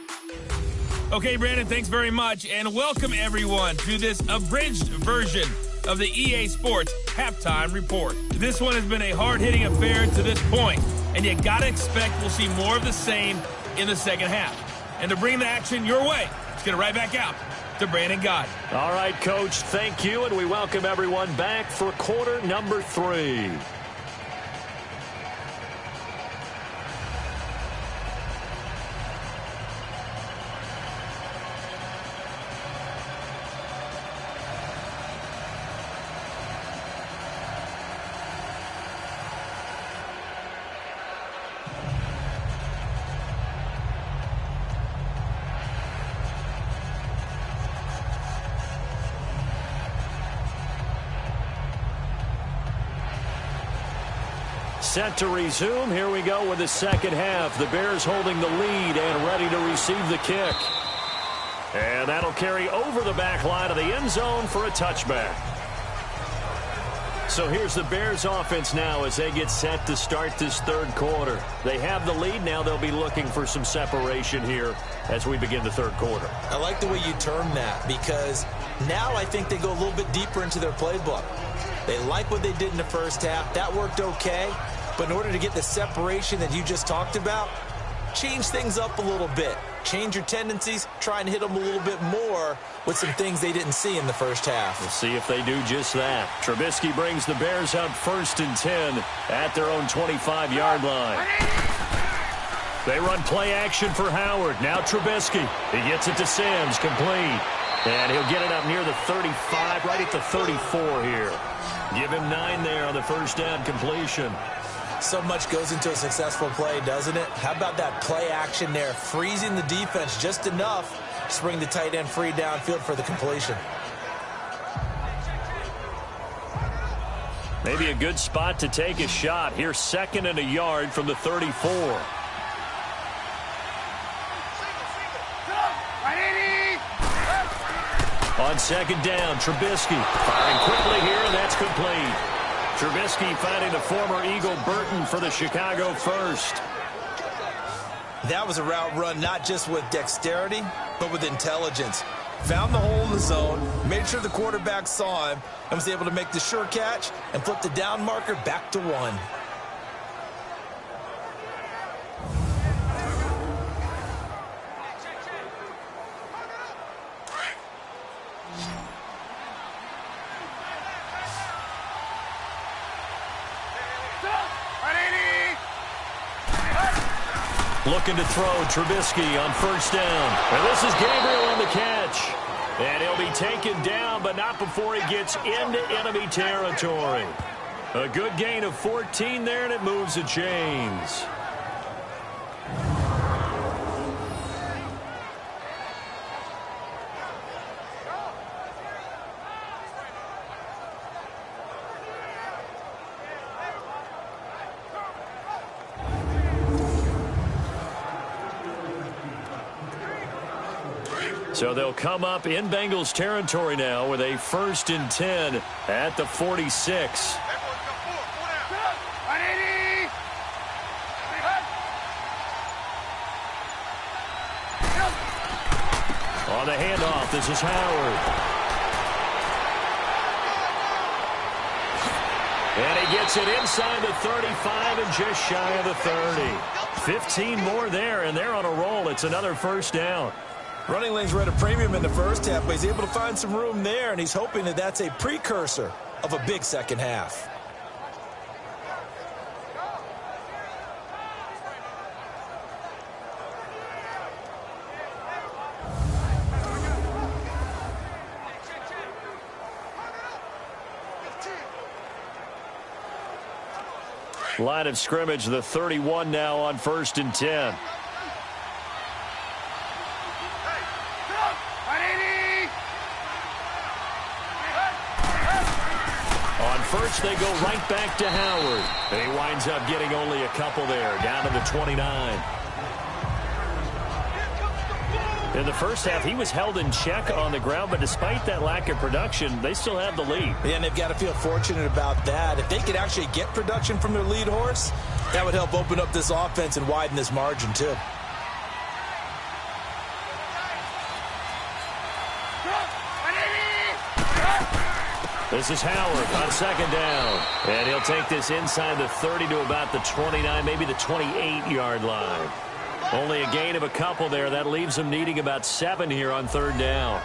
Okay, Brandon, thanks very much, and welcome everyone to this abridged version of the EA Sports Halftime Report. This one has been a hard-hitting affair to this point, and you gotta expect we'll see more of the same in the second half. And to bring the action your way, let's get it right back out to Brandon Gott. All right, Coach, thank you, and we welcome everyone back for quarter number 3. Set to resume. Here we go with the second half. The Bears holding the lead and ready to receive the kick. And that'll carry over the back line of the end zone for a touchback. So here's the Bears offense now as they get set to start this third quarter. They have the lead. Now they'll be looking for some separation here as we begin the third quarter. I like the way you term that, because now I think they go a little bit deeper into their playbook. They like what they did in the first half. That worked okay. But in order to get the separation that you just talked about, change things up a little bit. Change your tendencies, try and hit them a little bit more with some things they didn't see in the first half. We'll see if they do just that. Trubisky brings the Bears up 1st and 10 at their own 25-yard line. They run play action for Howard. Now Trubisky. He gets it to Sims, complete. And he'll get it up near the 35, right at the 34 here. Give him 9 there on the first down completion. So much goes into a successful play, doesn't it? How about that play action there, freezing the defense just enough to bring the tight end free downfield for the completion. Maybe a good spot to take a shot. Here's 2nd and a yard from the 34. On 2nd down, Trubisky firing quickly here, and that's complete. Trubisky finding the former Eagle Burton for the Chicago first. That was a route run not just with dexterity, but with intelligence. Found the hole in the zone, made sure the quarterback saw him, and was able to make the sure catch and flip the down marker back to 1. Looking to throw, Trubisky on 1st down. And this is Gabriel on the catch. And he'll be taken down, but not before he gets into enemy territory. A good gain of 14 there, and it moves the chains. So they'll come up in Bengals territory now with a 1st and 10 at the 46. On the handoff, this is Howard. And he gets it inside the 35 and just shy of the 30. 15 more there, and they're on a roll. It's another 1st down. Running lanes were at a premium in the first half, but he's able to find some room there, and he's hoping that that's a precursor of a big second half. Line of scrimmage, the 31 now on 1st and 10. First, they go right back to Howard. And he winds up getting only a couple there, down to the 29. In the first half, he was held in check on the ground, but despite that lack of production, they still have the lead. Yeah, and they've got to feel fortunate about that. If they could actually get production from their lead horse, that would help open up this offense and widen this margin, too. This is Howard on 2nd down. And he'll take this inside the 30 to about the 29, maybe the 28-yard line. Only a gain of a couple there. That leaves him needing about 7 here on 3rd down.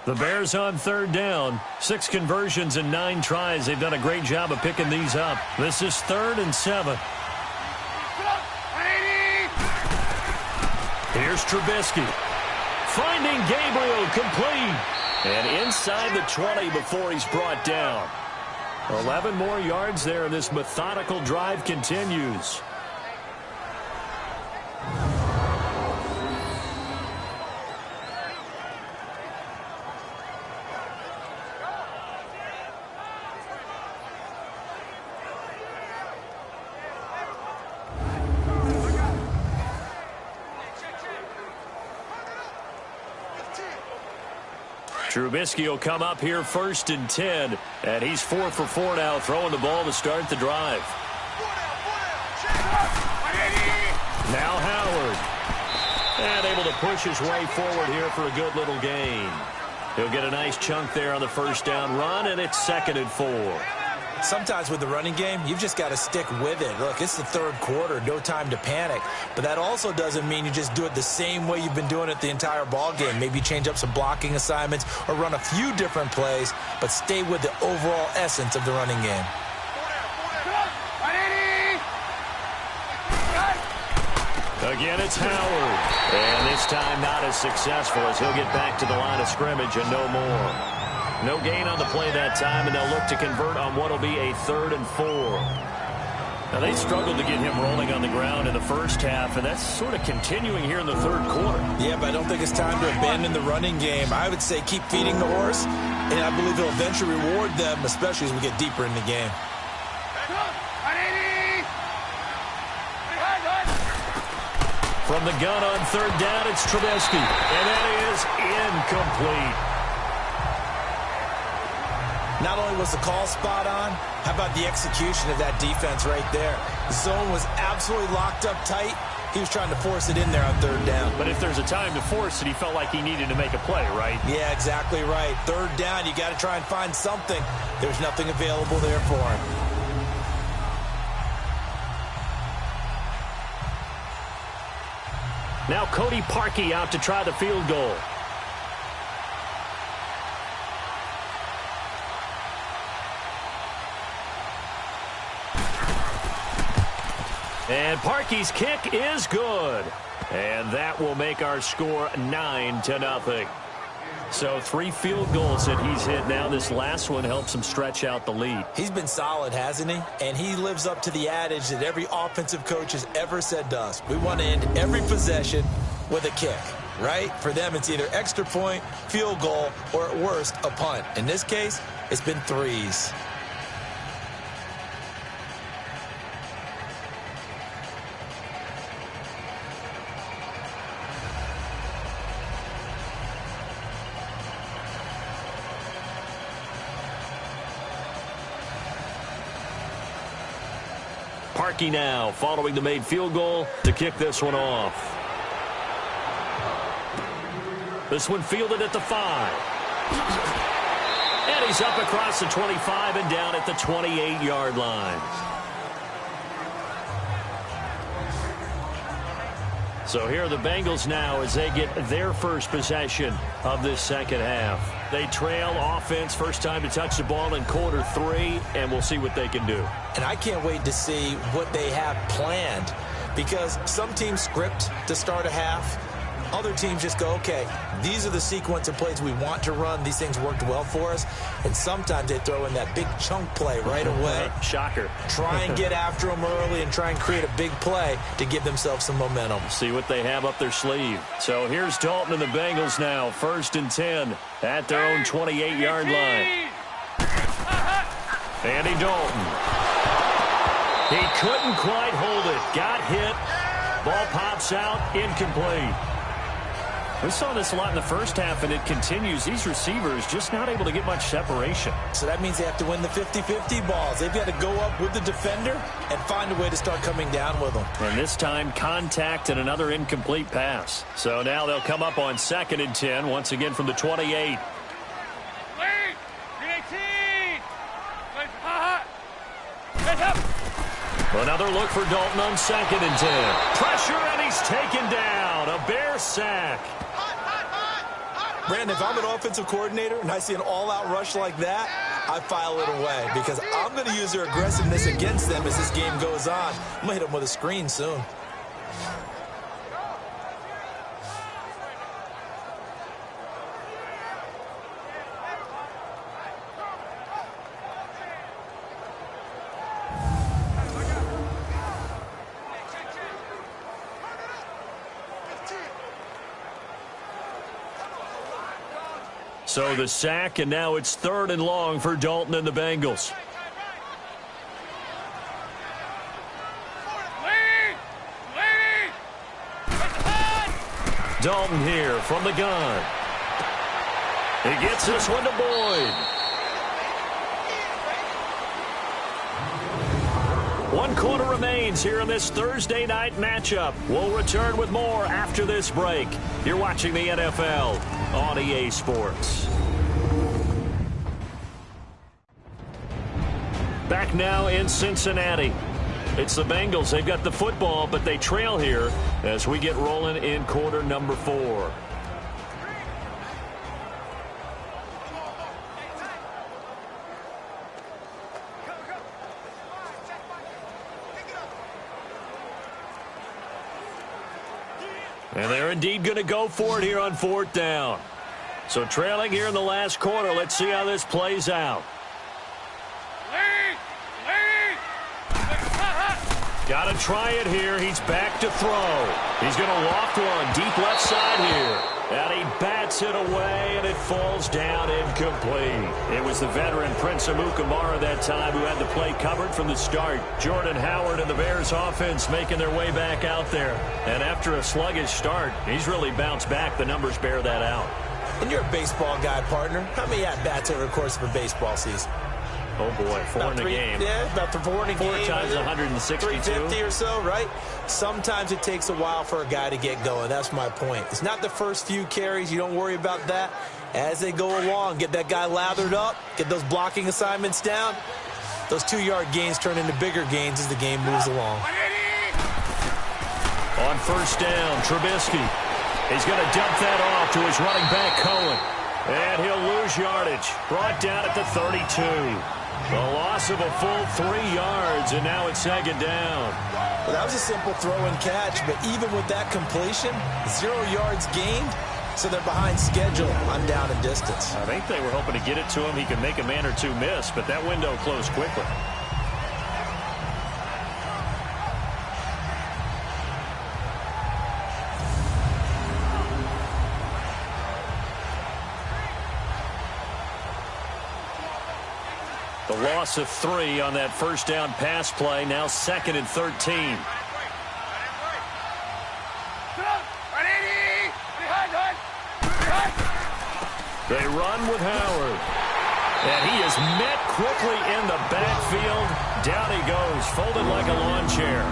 The Bears on 3rd down. 6 conversions and 9 tries. They've done a great job of picking these up. This is 3rd and 7. Here's Trubisky. Finding Gabriel complete. And inside the 20 before he's brought down. 11 more yards there, and this methodical drive continues. Trubisky will come up here 1st and 10, and he's 4 for 4 now, throwing the ball to start the drive. Now Howard. And able to push his way forward here for a good little gain. He'll get a nice chunk there on the 1st down run, and it's 2nd and 4. Sometimes with the running game, you've just got to stick with it. Look, it's the 3rd quarter, no time to panic. But that also doesn't mean you just do it the same way you've been doing it the entire ball game. Maybe change up some blocking assignments or run a few different plays, but stay with the overall essence of the running game. Again, it's Howard. And this time not as successful as he'll get back to the line of scrimmage and no more. No gain on the play that time, and they'll look to convert on what will be a 3rd and 4. Now, they struggled to get him rolling on the ground in the first half, and that's sort of continuing here in the 3rd quarter. Yeah, but I don't think it's time to abandon the running game. I would say keep feeding the horse, and I believe he'll eventually reward them, especially as we get deeper in the game. From the gun on 3rd down, it's Trubisky, and that is incomplete. Not only was the call spot on, how about the execution of that defense right there? The zone was absolutely locked up tight. He was trying to force it in there on 3rd down. But if there's a time to force it, he felt like he needed to make a play, right? Yeah, exactly right. 3rd down, you got to try and find something. There's nothing available there for him. Now Cody Parkey out to try the field goal. And Parkey's kick is good. And that will make our score 9-0. So 3 field goals that he's hit now. This last one helps him stretch out the lead. He's been solid, hasn't he? And he lives up to the adage that every offensive coach has ever said to us. We want to end every possession with a kick, right? For them, it's either extra point, field goal, or at worst, a punt. In this case, it's been 3s. Parkey now following the made field goal to kick this one off. This one fielded at the 5. And he's up across the 25 and down at the 28-yard line. So here are the Bengals now as they get their first possession of this second half. They trail offense, first time to touch the ball in quarter 3, and we'll see what they can do. And I can't wait to see what they have planned, because some teams script to start a half. Other teams just go, okay, these are the sequence of plays we want to run. These things worked well for us. And sometimes they throw in that big chunk play right away. Shocker. Try and get after them early and try and create a big play to give themselves some momentum. See what they have up their sleeve. So here's Dalton and the Bengals now. 1st and 10 at their own 28-yard line. Andy Dalton. He couldn't quite hold it. Got hit. Ball pops out. Incomplete. We saw this a lot in the first half, and it continues. These receivers just not able to get much separation. So that means they have to win the 50-50 balls. They've got to go up with the defender and find a way to start coming down with them. And this time, contact and another incomplete pass. So now they'll come up on 2nd and 10, once again from the 28. Another look for Dalton on 2nd and 10. Pressure, and he's taken down. A Bear sack. Brandon, if I'm an offensive coordinator and I see an all-out rush like that, I file it away because I'm going to use their aggressiveness against them as this game goes on. I'm going to hit them with a screen soon. So the sack, and now it's 3rd and long for Dalton and the Bengals. Dalton here from the gun. He gets this one to Boyd. 1 quarter remains here in this Thursday night matchup. We'll return with more after this break. You're watching the NFL on EA Sports. Back now in Cincinnati. It's the Bengals. They've got the football, but they trail here as we get rolling in quarter number 4. And they're indeed going to go for it here on 4th down. So trailing here in the last quarter. Let's see how this plays out. Got to try it here. He's back to throw. He's going to loft one deep left side here. And he bats it away, and it falls down incomplete. It was the veteran Prince Amukamara that time who had the play covered from the start. Jordan Howard and the Bears offense making their way back out there. And after a sluggish start, he's really bounced back. The numbers bear that out. And you're a baseball guy, partner. How many at-bats over the course of a baseball season? Oh, boy, four in a game. Yeah, about 4 in a game. 4 times 162. 350 or so, right? Sometimes it takes a while for a guy to get going. That's my point. It's not the first few carries. You don't worry about that. As they go along, get that guy lathered up, get those blocking assignments down. Those 2-yard gains turn into bigger gains as the game moves along. On 1st down, Trubisky. He's going to dump that off to his running back, Cohen. And he'll lose yardage. Brought down at the 32. The loss of a full 3 yards, and now it's 2nd down. Well, that was a simple throw and catch, but even with that completion, 0 yards gained, so they're behind schedule on down and distance. I think they were hoping to get it to him. He could make a man or two miss, but that window closed quickly. The loss of 3 on that 1st down pass play. Now 2nd and 13. They run with Howard. And he is met quickly in the backfield. Down he goes, folded like a lawn chair.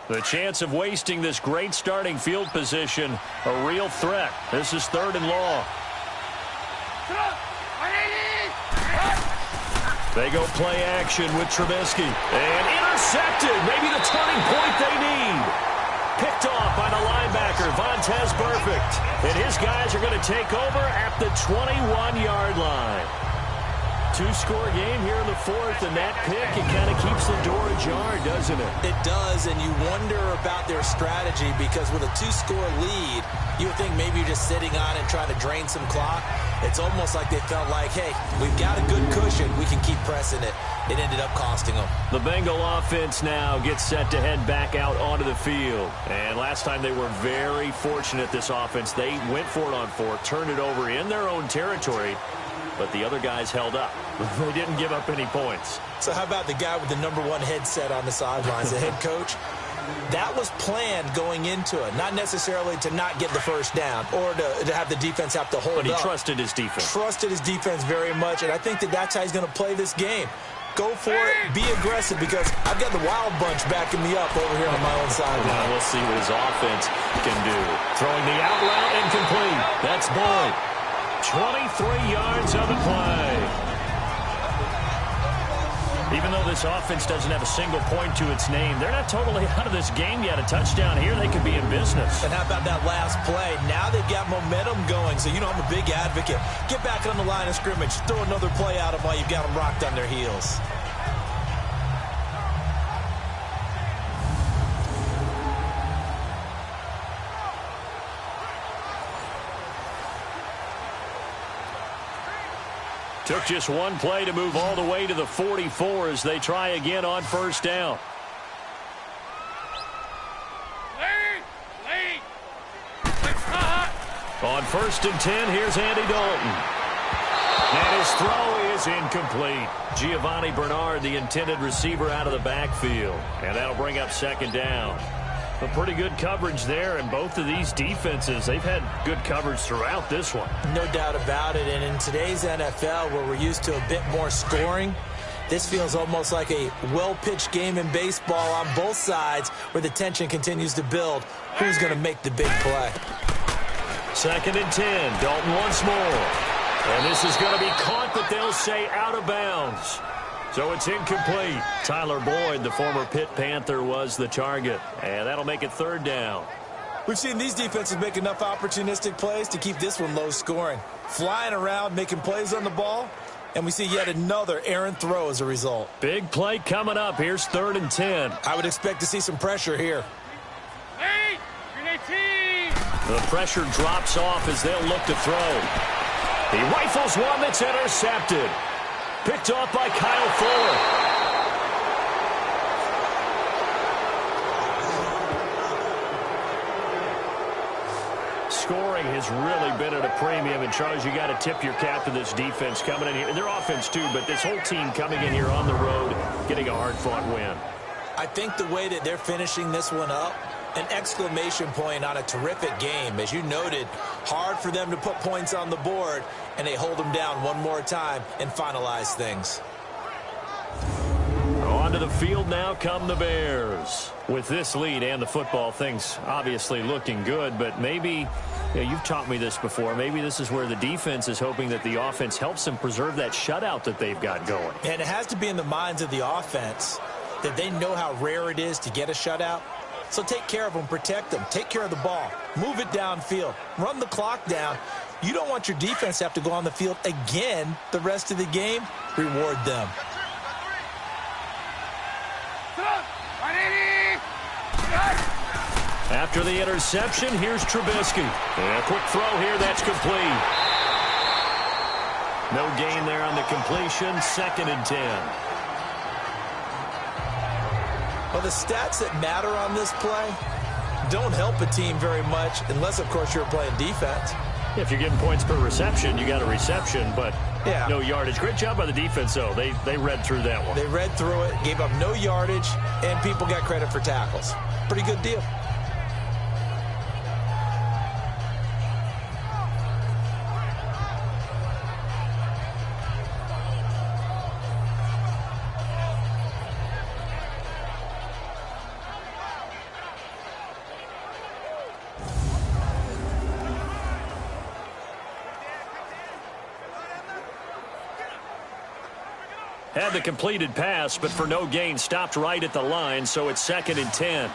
The chance of wasting this great starting field position, a real threat. This is 3rd and long. They go play action with Trubisky. And intercepted. Maybe the turning point they need. Picked off by the linebacker, Vontaze Burfict. And his guys are going to take over at the 21-yard line. 2-score game here in the 4th, and that pick, it kind of keeps the door ajar, doesn't it? It does, and you wonder about their strategy because with a 2-score lead, you would think maybe you're just sitting on it trying to drain some clock. It's almost like they felt like, hey, we've got a good cushion. We can keep pressing it. It ended up costing them. The Bengal offense now gets set to head back out onto the field. And last time they were very fortunate, this offense. They went for it on 4, turned it over in their own territory. But the other guys held up. They didn't give up any points. So how about the guy with the #1 headset on the sidelines, the head coach? That was planned going into it. Not necessarily to not get the 1st down or to have the defense have to hold up. But he trusted his defense. Trusted his defense very much, and I think that's how he's going to play this game. Go for it. Be aggressive because I've got the wild bunch backing me up over here on my own sideline. Now we'll see what his offense can do. Throwing the out route incomplete. That's Boyd. 23 yards on the play. Even though this offense doesn't have a single point to its name, they're not totally out of this game yet. A touchdown here, they could be in business. And how about that last play? Now they've got momentum going, so you know I'm a big advocate. Get back on the line of scrimmage. Throw another play out of while you've got them rocked on their heels. Took just one play to move all the way to the 44 as they try again on 1st down. On 1st and 10, here's Andy Dalton. And his throw is incomplete. Giovanni Bernard, the intended receiver, out of the backfield. And that'll bring up 2nd down. But pretty good coverage there, and both of these defenses, they've had good coverage throughout this one. No doubt about it, and in today's NFL, where we're used to a bit more scoring, This feels almost like a well-pitched game in baseball on both sides where the tension continues to build. Who's going to make the big play? 2nd and 10. Dalton once more. And this is going to be caught, but they'll say out of bounds. So it's incomplete. Tyler Boyd, the former Pitt Panther, was the target. And that'll make it 3rd down. We've seen these defenses make enough opportunistic plays to keep this one low scoring. Flying around, making plays on the ball. And we see yet another errant throw as a result. Big play coming up. Here's 3rd and 10. I would expect to see some pressure here. The pressure drops off as they'll look to throw. He rifles one that's intercepted. Picked off by Kyle Fuller. Scoring has really been at a premium. And, Charles, you got to tip your cap to this defense coming in here. And their offense, too, but this whole team coming in here on the road, getting a hard-fought win. I think the way that they're finishing this one up, an exclamation point on a terrific game. As you noted, hard for them to put points on the board, and they hold them down one more time and finalize things. Onto the field now come the Bears. With this lead and the football, things obviously looking good, but maybe, you've taught me this before, maybe this is where the defense is hoping that the offense helps them preserve that shutout that they've got going. And it has to be in the minds of the offense that they know how rare it is to get a shutout. So take care of them, protect them, take care of the ball, move it downfield, run the clock down. You don't want your defense to have to go on the field again the rest of the game. Reward them. After the interception, here's Trubisky. And a quick throw here, that's complete. No gain there on the completion, 2nd and 10. Well, the stats that matter on this play don't help a team very much unless, of course, you're playing defense. If you're getting points per reception, you got a reception, but no yardage. Great job by the defense, though. They read through that one. They read through it, gave up no yardage, and people got credit for tackles. Pretty good deal. Had the completed pass, but for no gain, stopped right at the line, so it's 2nd and 10.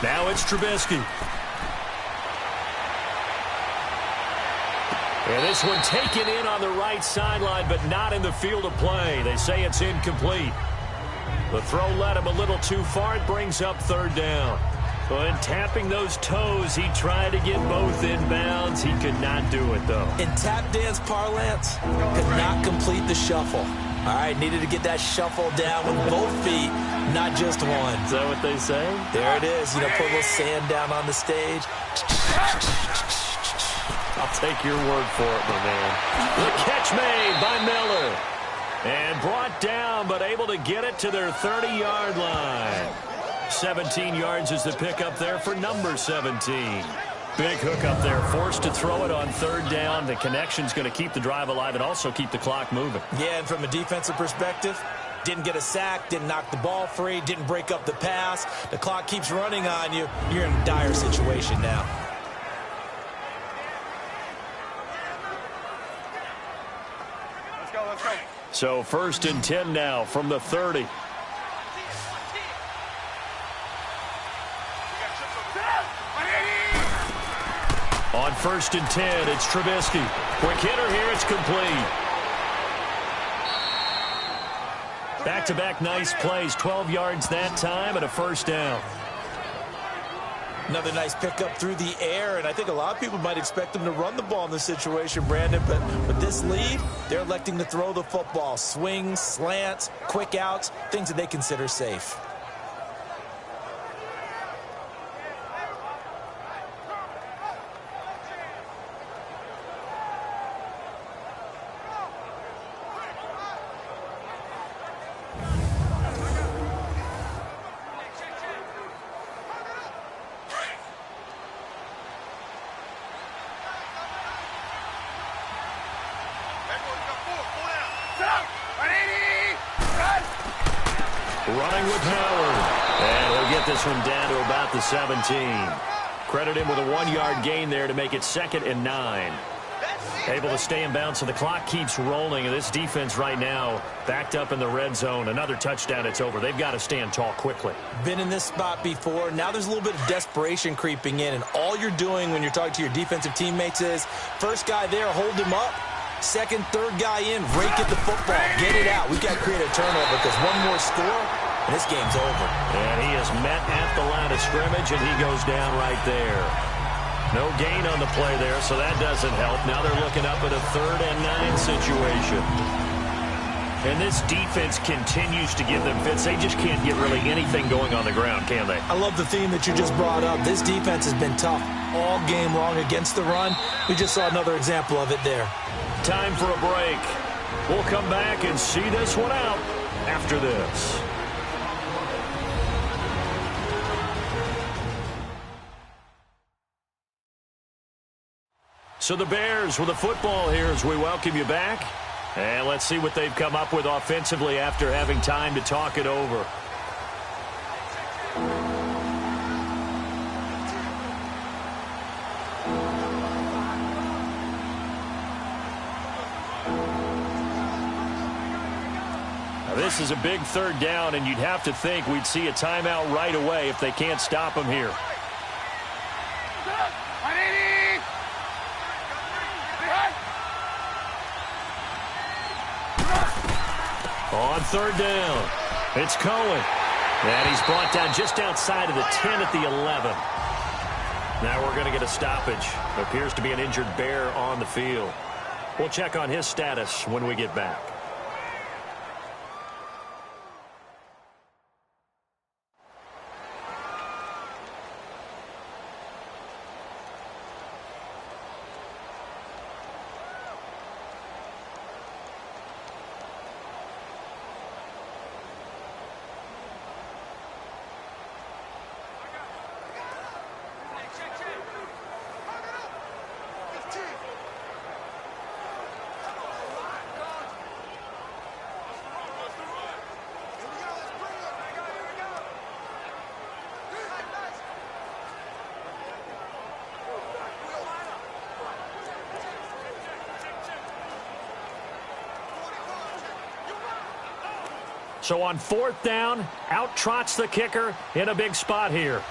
Now it's Trubisky. And this one taken in on the right sideline, but not in the field of play. They say it's incomplete. The throw led him a little too far. It brings up 3rd down. And tapping those toes, he tried to get both in bounds. He could not do it, though. In tap dance parlance, could not complete the shuffle. All right, needed to get that shuffle down with both feet, not just one. Is that what they say? There it is. Put a little sand down on the stage. I'll take your word for it, my man. The catch made by Miller. And brought down, but able to get it to their 30-yard line. 17 yards is the pickup there for number 17. Big hook up there, forced to throw it on 3rd down. The connection's going to keep the drive alive and also keep the clock moving. Yeah, and from a defensive perspective, didn't get a sack, didn't knock the ball free, didn't break up the pass. The clock keeps running on you. You're in a dire situation now. Let's go. So 1st and 10 now from the 30. On 1st and 10, it's Trubisky. Quick hitter here, it's complete. Back-to-back nice plays, 12 yards that time and a 1st down. Another nice pickup through the air, and I think a lot of people might expect them to run the ball in this situation, Brandon, but with this lead, they're electing to throw the football. Swings, slants, quick outs, things that they consider safe. Running with Howard. And he'll get this one down to about the 17. Credit him with a 1-yard gain there to make it 2nd and 9. Able to stay in bounds, so the clock keeps rolling. And this defense right now backed up in the red zone. Another touchdown, it's over. They've got to stand tall quickly. Been in this spot before. Now there's a little bit of desperation creeping in. And all you're doing when you're talking to your defensive teammates is, first guy there, hold him up. Second, third guy in, rake at the football. Get it out. We've got to create a turnover because one more score, and this game's over. And he is met at the line of scrimmage, and he goes down right there. No gain on the play there, so that doesn't help. Now they're looking up at a 3rd and 9 situation. And this defense continues to give them fits. They just can't get really anything going on the ground, can they? I love the theme that you just brought up. This defense has been tough all game long against the run. We just saw another example of it there. Time for a break. We'll come back and see this one out after this. So the Bears with the football here as we welcome you back. And let's see what they've come up with offensively after having time to talk it over. Now this is a big 3rd down, and you'd have to think we'd see a timeout right away if they can't stop them here. On 3rd down, it's Cohen. And he's brought down just outside of the 10 at the 11. Now we're going to get a stoppage. There appears to be an injured Bear on the field. We'll check on his status when we get back. So on 4th down, out trots the kicker in a big spot here.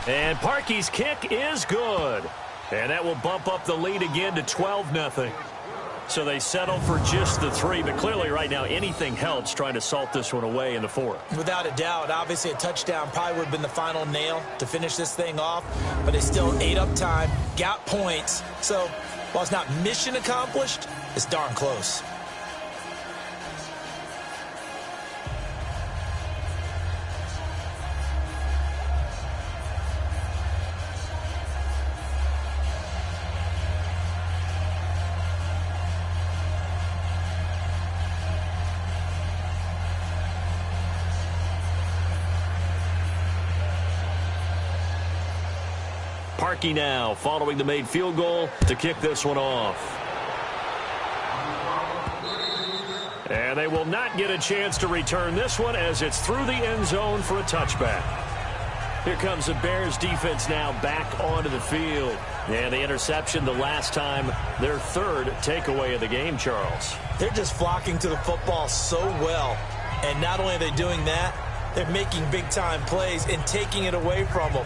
And Parkey's kick is good. And that will bump up the lead again to 12-0. So they settle for just the 3, but clearly right now anything helps trying to salt this one away in the 4th. Without a doubt, obviously a touchdown probably would have been the final nail to finish this thing off, but they still ate up time, got points. So while it's not mission accomplished, it's darn close. Parkey now following the made field goal to kick this one off. And they will not get a chance to return this one as it's through the end zone for a touchback. Here comes the Bears defense now back onto the field. And the interception the last time, their 3rd takeaway of the game, Charles. They're just flocking to the football so well. And not only are they doing that, they're making big-time plays and taking it away from them.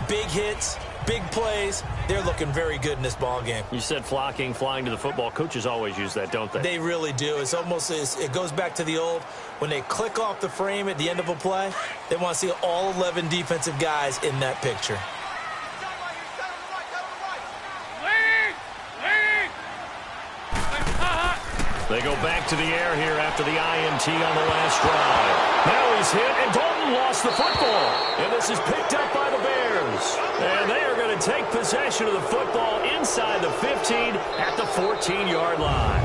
Big hits, big plays. They're looking very good in this ball game. You said flocking, flying to the football. Coaches always use that, don't they? They really do. It's almost it goes back to the old, when they click off the frame at the end of a play, they want to see all 11 defensive guys in that picture. They go back to the air here after the INT on the last drive. Now he's hit, and Dalton lost the football. And this is picked up by the Bears. And they are going to take possession of the football inside the 15 at the 14-yard line.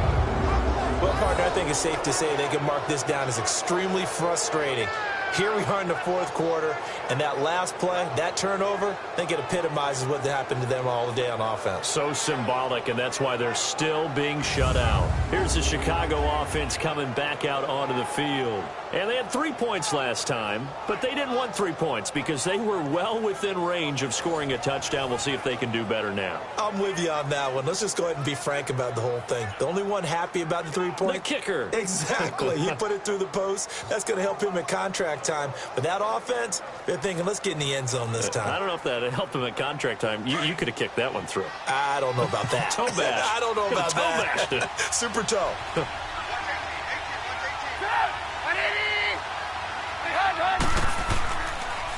Well, partner, I think it's safe to say they can mark this down as extremely frustrating. Here we are in the fourth quarter, and that last play, that turnover, I think it epitomizes what happened to them all day on offense. So symbolic, and that's why they're still being shut out. Here's the Chicago offense coming back out onto the field. And they had 3 points last time, but they didn't want 3 points because they were well within range of scoring a touchdown. We'll see if they can do better now. I'm with you on that one. Let's just go ahead and be frank about the whole thing. The only one happy about the 3-point? The kicker. Exactly. He put it through the post. That's going to help him at contract time. But that offense, they're thinking, let's get in the end zone this time. I don't know if that helped him at contract time. You could have kicked that one through. I don't know about that. Toe bash. I don't know about that. Toe bash. Super toe.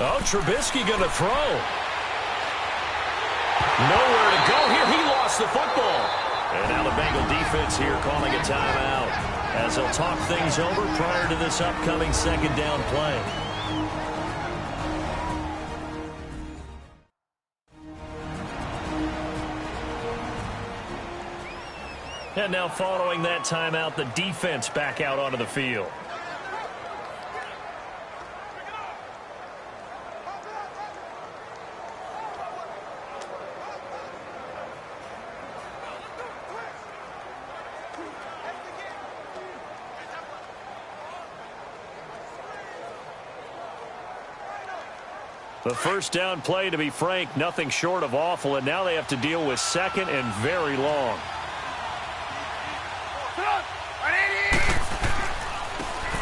Oh, Trubisky going to throw. Nowhere to go here. He lost the football. And now the Bengal defense here calling a timeout as they'll talk things over prior to this upcoming second down play. And now following that timeout, the defense back out onto the field. The first down play, to be frank, nothing short of awful, and now they have to deal with second and very long.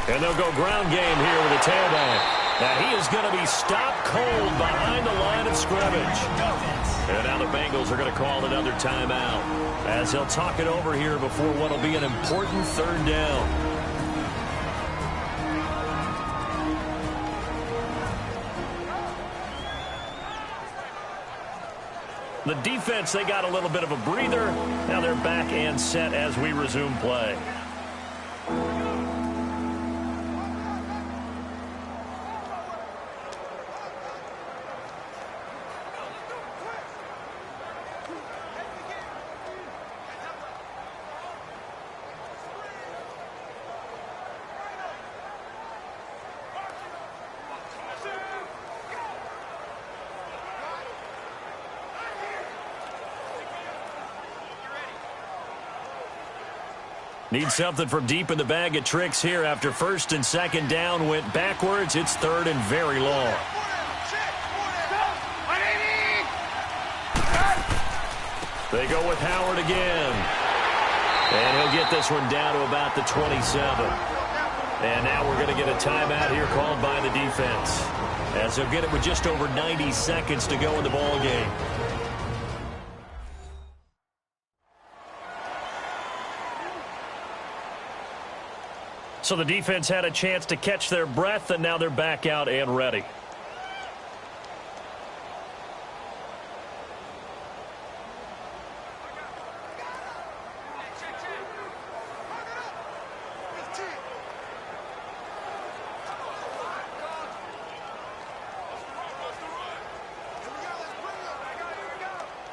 And they'll go ground game here with a tailback. Now he is going to be stopped cold behind the line of scrimmage. And now the Bengals are going to call another timeout as they'll talk it over here before what will be an important third down. The defense, they got a little bit of a breather. Now they're back and set as we resume play. Need something from deep in the bag of tricks here after first and second down went backwards. It's third and very long. They go with Howard again. And he'll get this one down to about the 27. And now we're going to get a timeout here called by the defense, as they'll get it with just over 90 seconds to go in the ball game. So the defense had a chance to catch their breath, and now they're back out and ready.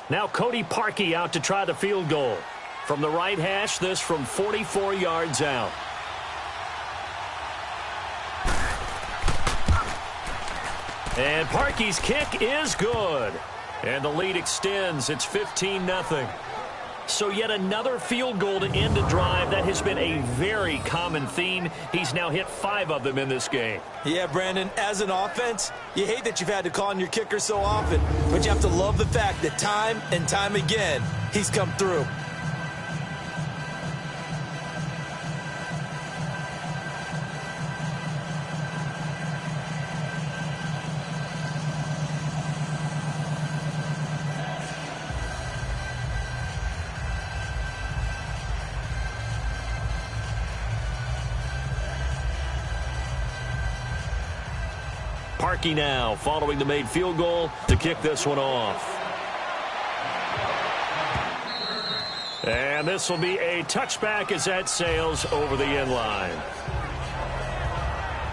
Now Cody Parkey out to try the field goal. From the right hash, this from 44 yards out. And Parkey's kick is good. And the lead extends. It's 15-0. So yet another field goal to end a drive. That has been a very common theme. He's now hit 5 of them in this game. Yeah, Brandon, as an offense, you hate that you've had to call on your kicker so often, but you have to love the fact that time and time again, he's come through. Parkey now following the made field goal to kick this one off. And this will be a touchback as that sails over the end line.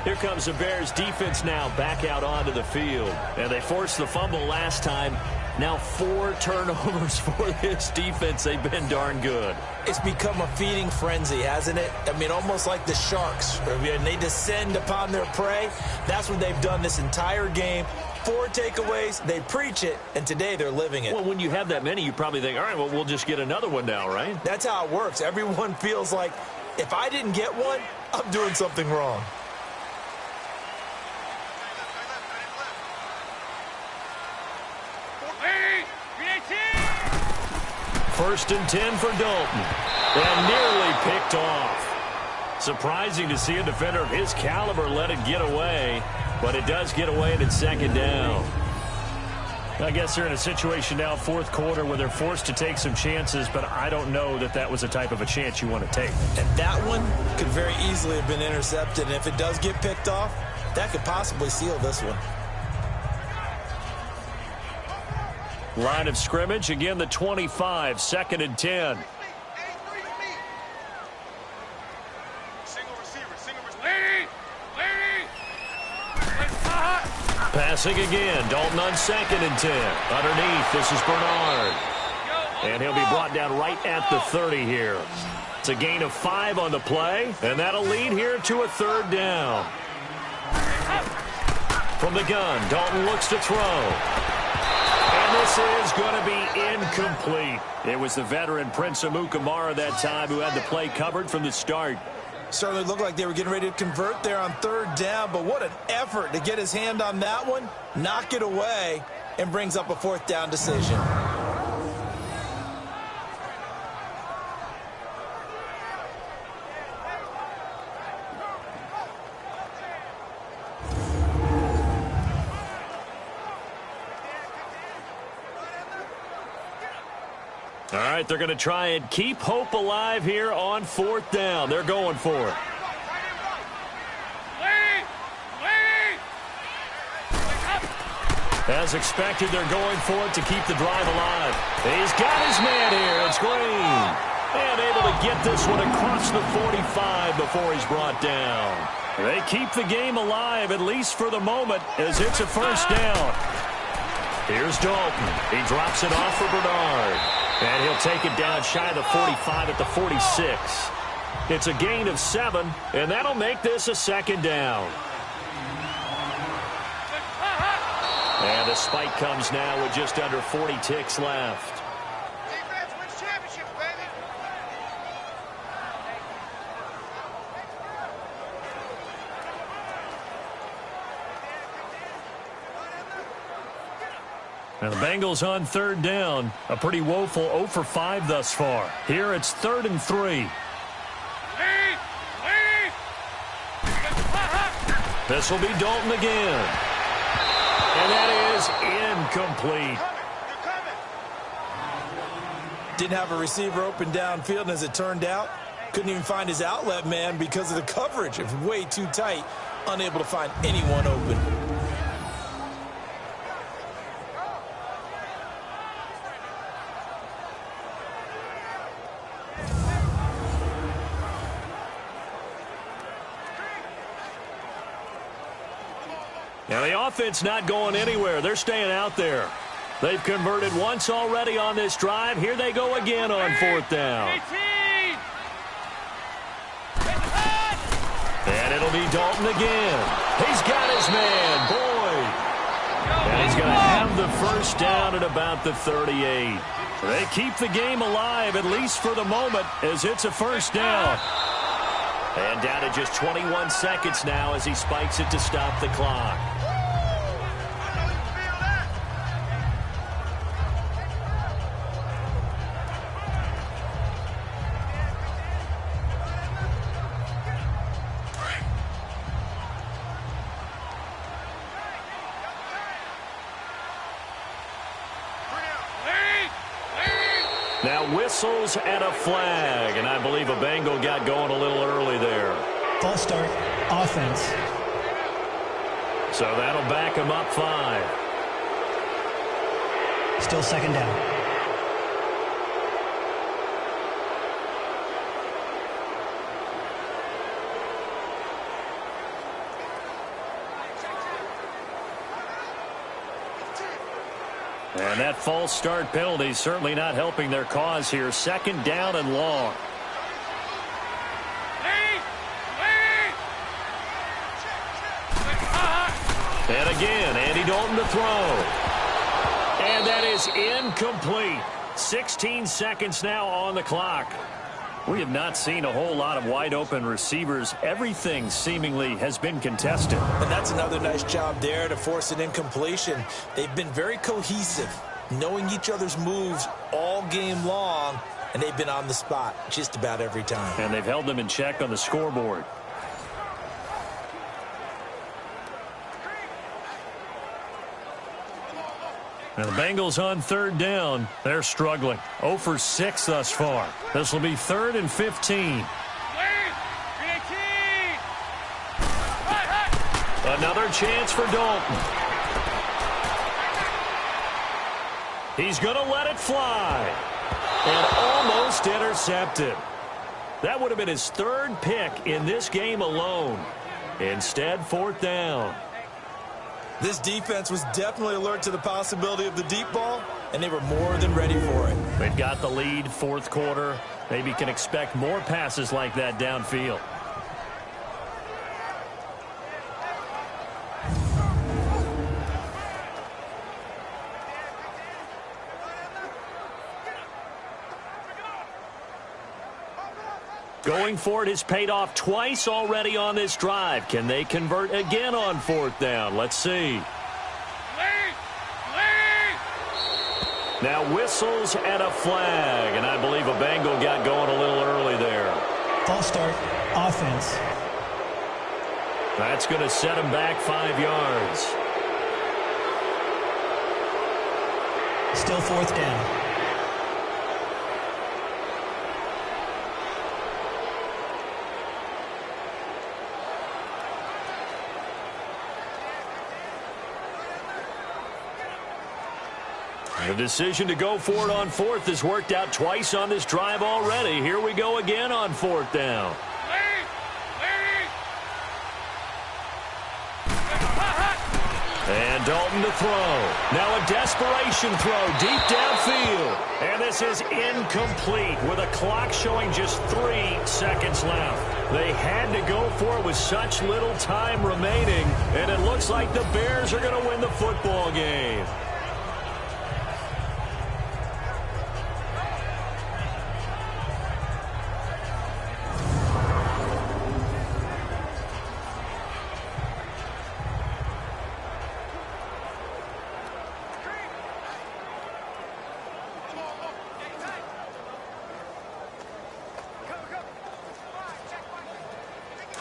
Here comes the Bears defense now back out onto the field. And they forced the fumble last time. Now 4 turnovers for this defense. They've been darn good. It's become a feeding frenzy, hasn't it? I mean, almost like the sharks. When they descend upon their prey, that's what they've done this entire game. 4 takeaways, they preach it, and today they're living it. Well, when you have that many, you probably think, all right, well, we'll just get another one now, right? That's how it works. Everyone feels like, if I didn't get one, I'm doing something wrong. First and 10 for Dalton. And nearly picked off. Surprising to see a defender of his caliber let it get away, but it does get away and it's second down. I guess they're in a situation now, fourth quarter, where they're forced to take some chances, but I don't know that that was the type of a chance you want to take. And that one could very easily have been intercepted, and if it does get picked off, that could possibly seal this one. Line of scrimmage, again the 25, second and 10. Passing again, Dalton on second and 10. Underneath, this is Bernard. And he'll be brought down right at the 30 here. It's a gain of 5 on the play, and that'll lead here to a third down. From the gun, Dalton looks to throw. And this is going to be incomplete. It was the veteran Prince Amukamara that time who had the play covered from the start. Certainly looked like they were getting ready to convert there on third down, but what an effort to get his hand on that one, knock it away, and brings up a fourth down decision. All right, they're going to try and keep hope alive here on fourth down. They're going for it. As expected, they're going for it to keep the drive alive. He's got his man here. It's Green. And able to get this one across the 45 before he's brought down. They keep the game alive, at least for the moment, as it's a first down. Here's Dalton. He drops it off for Bernard. And he'll take it down shy of the 45 at the 46. It's a gain of 7, and that'll make this a second down. And the spike comes now with just under 40 ticks left. Defense wins championships, baby. And the Bengals on third down. A pretty woeful 0 for 5 thus far. Here it's 3rd and 3. This will be Dalton again. And that is incomplete. Didn't have a receiver open downfield, and as it turned out, couldn't even find his outlet man because of the coverage. It was way too tight, unable to find anyone open. Now the offense not going anywhere. They're staying out there. They've converted once already on this drive. Here they go again on fourth down. And it'll be Dalton again. He's got his man, Boyd. And he's going to have the first down at about the 38. They keep the game alive, at least for the moment, as it's a first down. And down to just 21 seconds now as he spikes it to stop the clock. Now whistles and a flag, and I believe a Bengal got going a little early there. False start, offense. So that'll back him up 5. Still second down. And that false start penalty certainly not helping their cause here. 2nd down and long. And again, Andy Dalton to throw. And that is incomplete. 16 seconds now on the clock. We have not seen a whole lot of wide-open receivers. Everything seemingly has been contested. And that's another nice job there to force an incompletion. They've been very cohesive, knowing each other's moves all game long, and they've been on the spot just about every time. And they've held them in check on the scoreboard. And the Bengals on 3rd down. They're struggling. 0 for 6 thus far. This will be 3rd and 15. Another chance for Dalton. He's going to let it fly. And almost intercepted. That would have been his 3rd pick in this game alone. Instead, 4th down. This defense was definitely alert to the possibility of the deep ball, and they were more than ready for it. They've got the lead, 4th quarter. Maybe can expect more passes like that downfield. Going for it has paid off twice already on this drive. Can they convert again on 4th down? Let's see. Now whistles and a flag, and I believe a Bengal got going a little early there. False start, offense. That's going to set him back 5 yards. Still 4th down. The decision to go for it on 4th has worked out twice on this drive already. Here we go again on 4th down. And Dalton to throw. Now a desperation throw deep downfield. And this is incomplete with a clock showing just 3 seconds left. They had to go for it with such little time remaining. And it looks like the Bears are going to win the football game.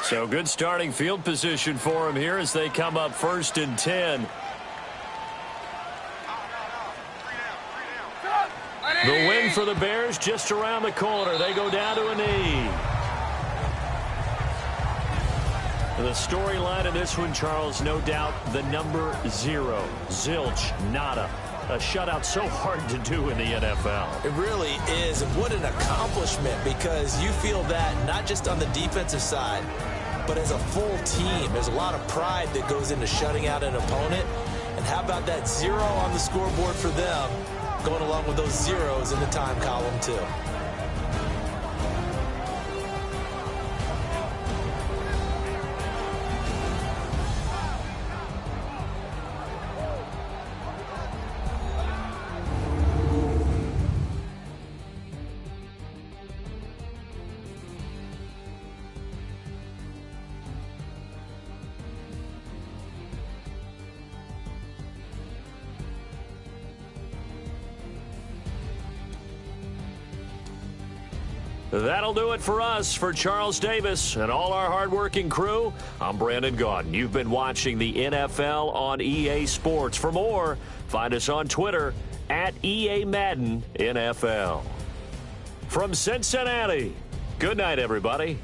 So good starting field position for them here as they come up 1st and 10. The win for the Bears just around the corner. They go down to a knee. And the storyline of this one, Charles, no doubt the number 0. Zilch, nada. A shutout so hard to do in the NFL. It really is. And what an accomplishment, because you feel that not just on the defensive side, but as a full team. There's a lot of pride that goes into shutting out an opponent. And how about that 0 on the scoreboard for them, going along with those zeros in the time column too. That'll do it for us. For Charles Davis and all our hardworking crew, I'm Brandon Gaudin. You've been watching the NFL on EA Sports. For more, find us on Twitter at EA Madden NFL. From Cincinnati, good night, everybody.